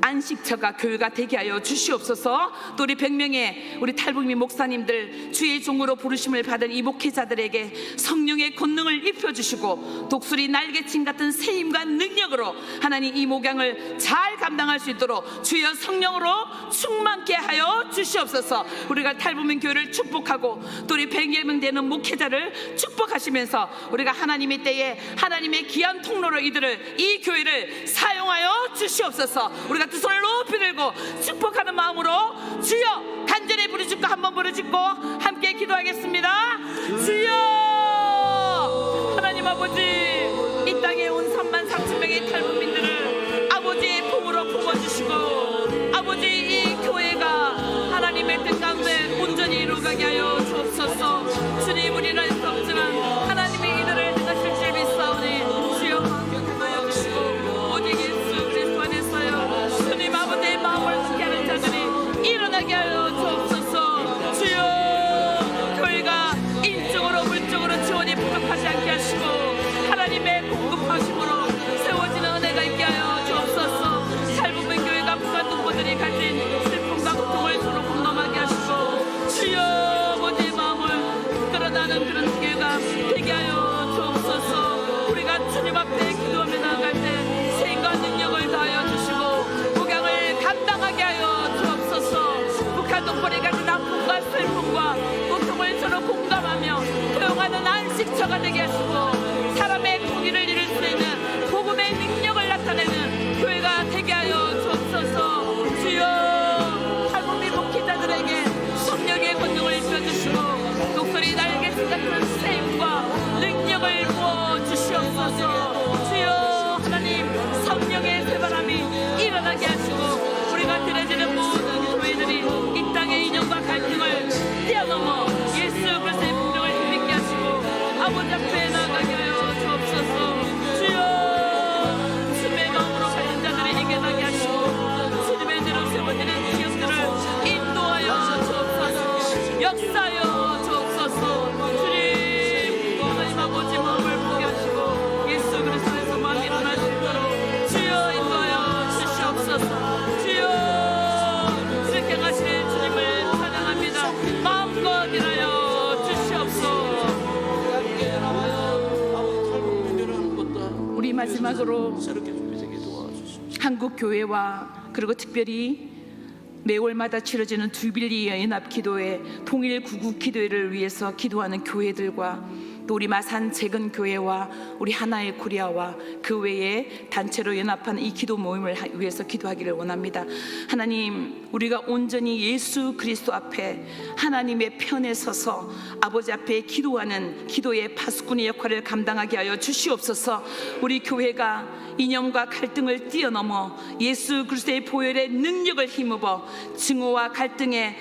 안식처가 교회가 되게 하여 주시옵소서. 또 우리 100명의 우리 탈북민 목사님들, 주의 종으로 부르심을 받은 이 목회자들에게 성령의 권능을 입혀주시고 독수리 날개침 같은 세임과 능력으로 하나님 이 목양을 잘 감당할 수 있도록 주여 성령으로 충만케 하여 주시옵소서. 우리가 탈북민 교회를 축복하고 또 우리 100명 되는 목회자를 축복하시면서 우리가 하나님의 때에 하나님의 귀한 통로로 이 교회를 사용하여 주시옵소서. 우리가 두 손을 높이 들고 축복하는 마음으로 주여 간절히 부르짖고 한번 부르짖고 함께 기도하겠습니다. 주여 하나님 아버지, 이 땅에 온 34,000명의 탈북민들을 아버지의 품으로 품어주시고 아버지 이 교회가 하나님의 뜻 가운데 온전히 이루어가게 하여 주옵소서. 주님, 우리는 수 없지만 하나님이 이들을 등하실 줄 믿사오니 주여 하여 주시고 오직 예수 그리스도 안에서요 주님 아버지의 마음을 함께하는 자들이 일어나게 하여 주옵소서. 주여 교회가 인적으로 물적으로 지원이 부족하지 않게 하시고 하나님의 공급하심으로 세워지는 은혜가 있게 하여 주옵소서. 탈북민 교회가 북한 동포들이 가진 슬픔과 고통을 서로 공감하게 하시고 주여 아버지의 마음을 끌어나는 그런 교회가 되게 하여 주옵소서. 우리가 주님 앞에 기도하며 나아갈 때 생과 능력을 다하여 주시고 목양을 감당하게 하여 주옵소서. 북한 동포들이 가진 아픔과 슬픔과 고통을 서로 공감하며 포용하는 안식처가 되게 하시고 사람의 공의를 이룰 수 있는 복음의 능력을 나타내는 교회가 되게 하여 주옵소서. 주여 탈북민 목회자들에게 성령의 권능을 입혀주시고 독수리 날개짓 같은 세임과 능력을 부어주시옵소서. 주여 하나님 성령의 새바람이 일어나게 하시고 우리가 드려지는 모든 교회들이 이 땅의 인연과 갈등을 뛰어넘어 예수 그리스도의 분명을 힘있게 하시고 아버지 앞에 나가게 하여 주옵소서. 주여 주님의 마음으로 가진 자들이 이겨나게 하시고 주님의 대로 세워지는 기업들을 인도하여 주옵소서. 역사하여 주옵소서. 주님 하나님 아버지 마음을 보게 하시고 예수 그리스도에서 마음이 일어날 수 있도록 주여 인도하여 주시옵소서. 주여 이렇게 가시는 주님을 찬양합니다. 마음껏 일하여 주시옵소서. 우리 마지막으로 한국 교회와 그리고 특별히 매월마다 치러지는 주빌리 연합 기도회 통일 구국 기도회를 위해서 기도하는 교회들과 또 우리 마산 재건 교회와 우리 하나의 코리아와 그 외에 단체로 연합한 이 기도 모임을 위해서 기도하기를 원합니다. 하나님, 우리가 온전히 예수 그리스도 앞에 하나님의 편에 서서 아버지 앞에 기도하는 기도의 파수꾼의 역할을 감당하게 하여 주시옵소서. 우리 교회가 이념과 갈등을 뛰어넘어 예수 그리스도의 보혈의 능력을 힘입어 증오와 갈등의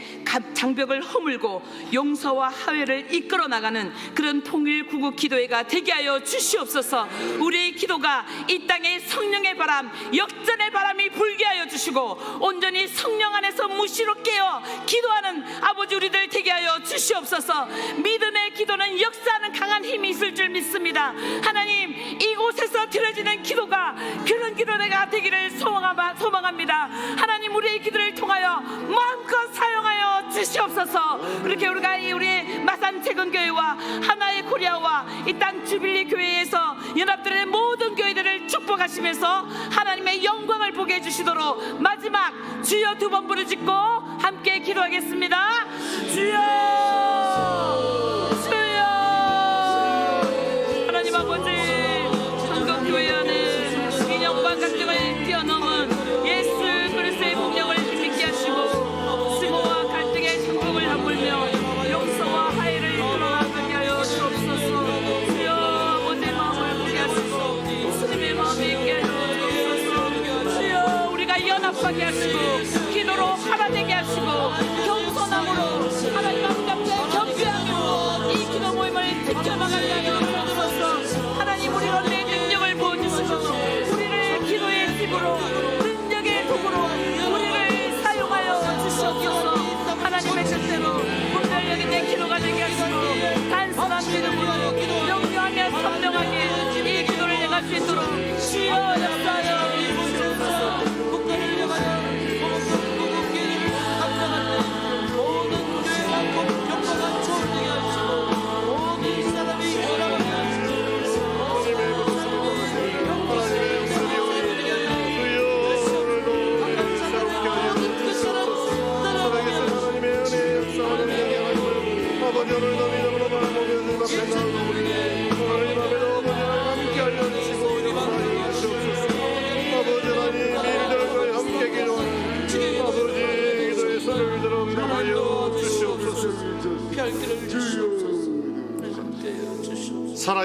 장벽을 허물고 용서와 화해를 이끌어 나가는 그런 통일 구국 기도회가 되게 하여 주시옵소서. 우리의 기도가 이 땅에 성령의 바람, 역전의 바람이 불게 하여 주시고 온전히 성령 안에서 무시로 깨어 기도하는 아버지 우리들 되게 하여 주시옵소서. 믿음의 기도는 역사하는 강한 힘이 있을 줄 믿습니다. 하나님, 이곳에서 드려지는 기도가 그런 기도가 되기를 소망합니다. 하나님, 우리의 기도를 통하여 마음껏 사용하여 주시옵소서. 그렇게 우리가 우리 마산 재건교회와 하나의 코리아와 이 땅 주빌리 교회에서 연합들의 모든 교회들을 축복하시면서 하나님의 영광을 보게 해주시도록 마지막 주여 두 번 부르짖고 함께 기도하겠습니다. 주여 주여. 하나님 아버지, 한국 교회 안에 이념과 갈등을 뛰어넘은 예수 그리스도의 복령을 힘있게 하시고 증오와 갈등의 장벽을 허물며 용서와 화해를 이끌어나가게 하여 주옵소서. 주여 아버지의 마음을 보게 하시고 주님의 마음이 있게 하여 주옵소서. 주여 우리가 연합하게 하시고 기도로 하나되게 하시고 겸손함으로 하나님 앞에 겸비함으로 이 기도 모임을 지켜나가게 하여 주옵소서. 하나님, 우리 가운데 능력을 부어주시고 우리를 기도의 집으로 능력의 도구로 우리를 사용하여 주시옵소서. 하나님의 뜻대로 분별력 있는 기도가 되게 하시고 단순한 믿음으로 명료하며 선명하게 이 기도를 행할 수 있도록 주여 역사하여 주옵소서.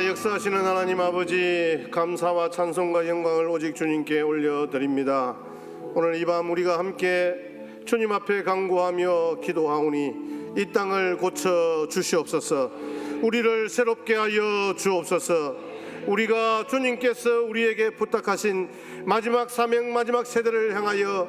역사하시는 하나님 아버지, 감사와 찬송과 영광을 오직 주님께 올려드립니다. 오늘 이 밤 우리가 함께 주님 앞에 간구하며 기도하오니 이 땅을 고쳐 주시옵소서. 우리를 새롭게 하여 주옵소서. 우리가 주님께서 우리에게 부탁하신 마지막 사명, 마지막 세대를 향하여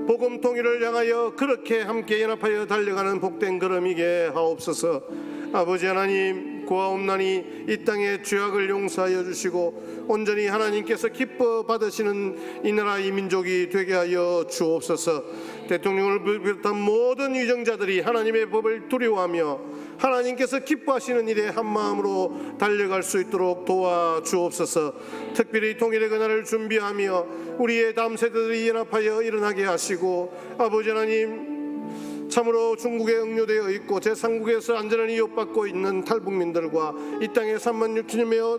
복음 통일을 향하여 그렇게 함께 연합하여 달려가는 복된 걸음이게 하옵소서. 아버지 하나님, 구하옵나니 이 땅의 죄악을 용서하여 주시고 온전히 하나님께서 기뻐 받으시는 이 나라 이 민족이 되게 하여 주옵소서. 대통령을 비롯한 모든 위정자들이 하나님의 법을 두려워하며 하나님께서 기뻐하시는 일에 한마음으로 달려갈 수 있도록 도와주옵소서. 특별히 통일의 그날을 준비하며 우리의 다음 세대들이 연합하여 일어나게 하시고, 아버지 하나님, 참으로 중국에 응료되어 있고 제3국에서 안전을 이어받고 있는 탈북민들과 이 땅의 3만 6천여 명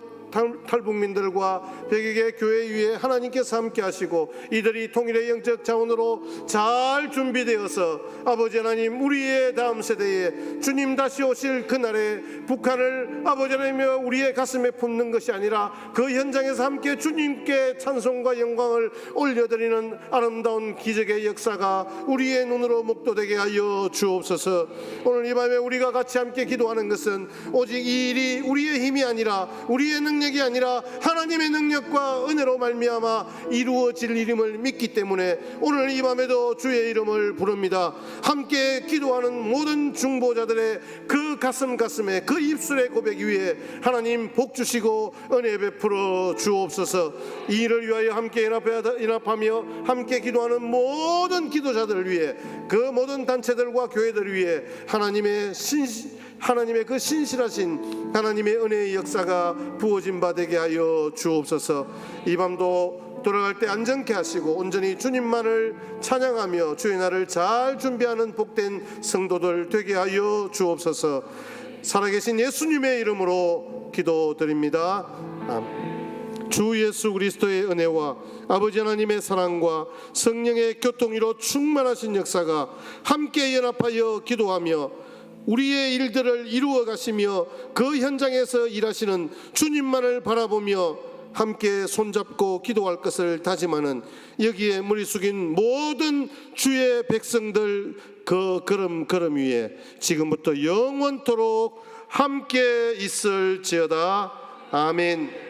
탈북민들과 100여 개 교회 위에 하나님께서 함께 하시고 이들이 통일의 영적 자원으로 잘 준비되어서 아버지 하나님, 우리의 다음 세대에 주님 다시 오실 그날에 북한을 아버지 하나님 우리의 가슴에 품는 것이 아니라 그 현장에서 함께 주님께 찬송과 영광을 올려드리는 아름다운 기적의 역사가 우리의 눈으로 목도되게 하여 주옵소서. 오늘 이 밤에 우리가 같이 함께 기도하는 것은 오직 이 일이 우리의 힘이 아니라 우리의 능력이 아니라 하나님의 능력과 은혜로 말미암아 이루어질 일임을 믿기 때문에 오늘 이 밤에도 주의 이름을 부릅니다. 함께 기도하는 모든 중보자들의 그 가슴에 그 입술의 고백 위에 하나님 복 주시고 은혜 베풀어 주옵소서. 이 일을 위하여 함께 연합하며 함께 기도하는 모든 기도자들을 위해, 그 모든 단체들과 교회들을 위해 하나님의 그 신실하신 하나님의 은혜의 역사가 부어진 바 되게 하여 주옵소서. 이 밤도 돌아갈 때 안전케 하시고 온전히 주님만을 찬양하며 주의 날을 잘 준비하는 복된 성도들 되게 하여 주옵소서. 살아계신 예수님의 이름으로 기도드립니다. 아멘. 주 예수 그리스도의 은혜와 아버지 하나님의 사랑과 성령의 교통이로 충만하신 역사가 함께 연합하여 기도하며 우리의 일들을 이루어 가시며 그 현장에서 일하시는 주님만을 바라보며 함께 손잡고 기도할 것을 다짐하는 여기에 머리 숙인 모든 주의 백성들 그 걸음 위에 지금부터 영원토록 함께 있을지어다. 아멘.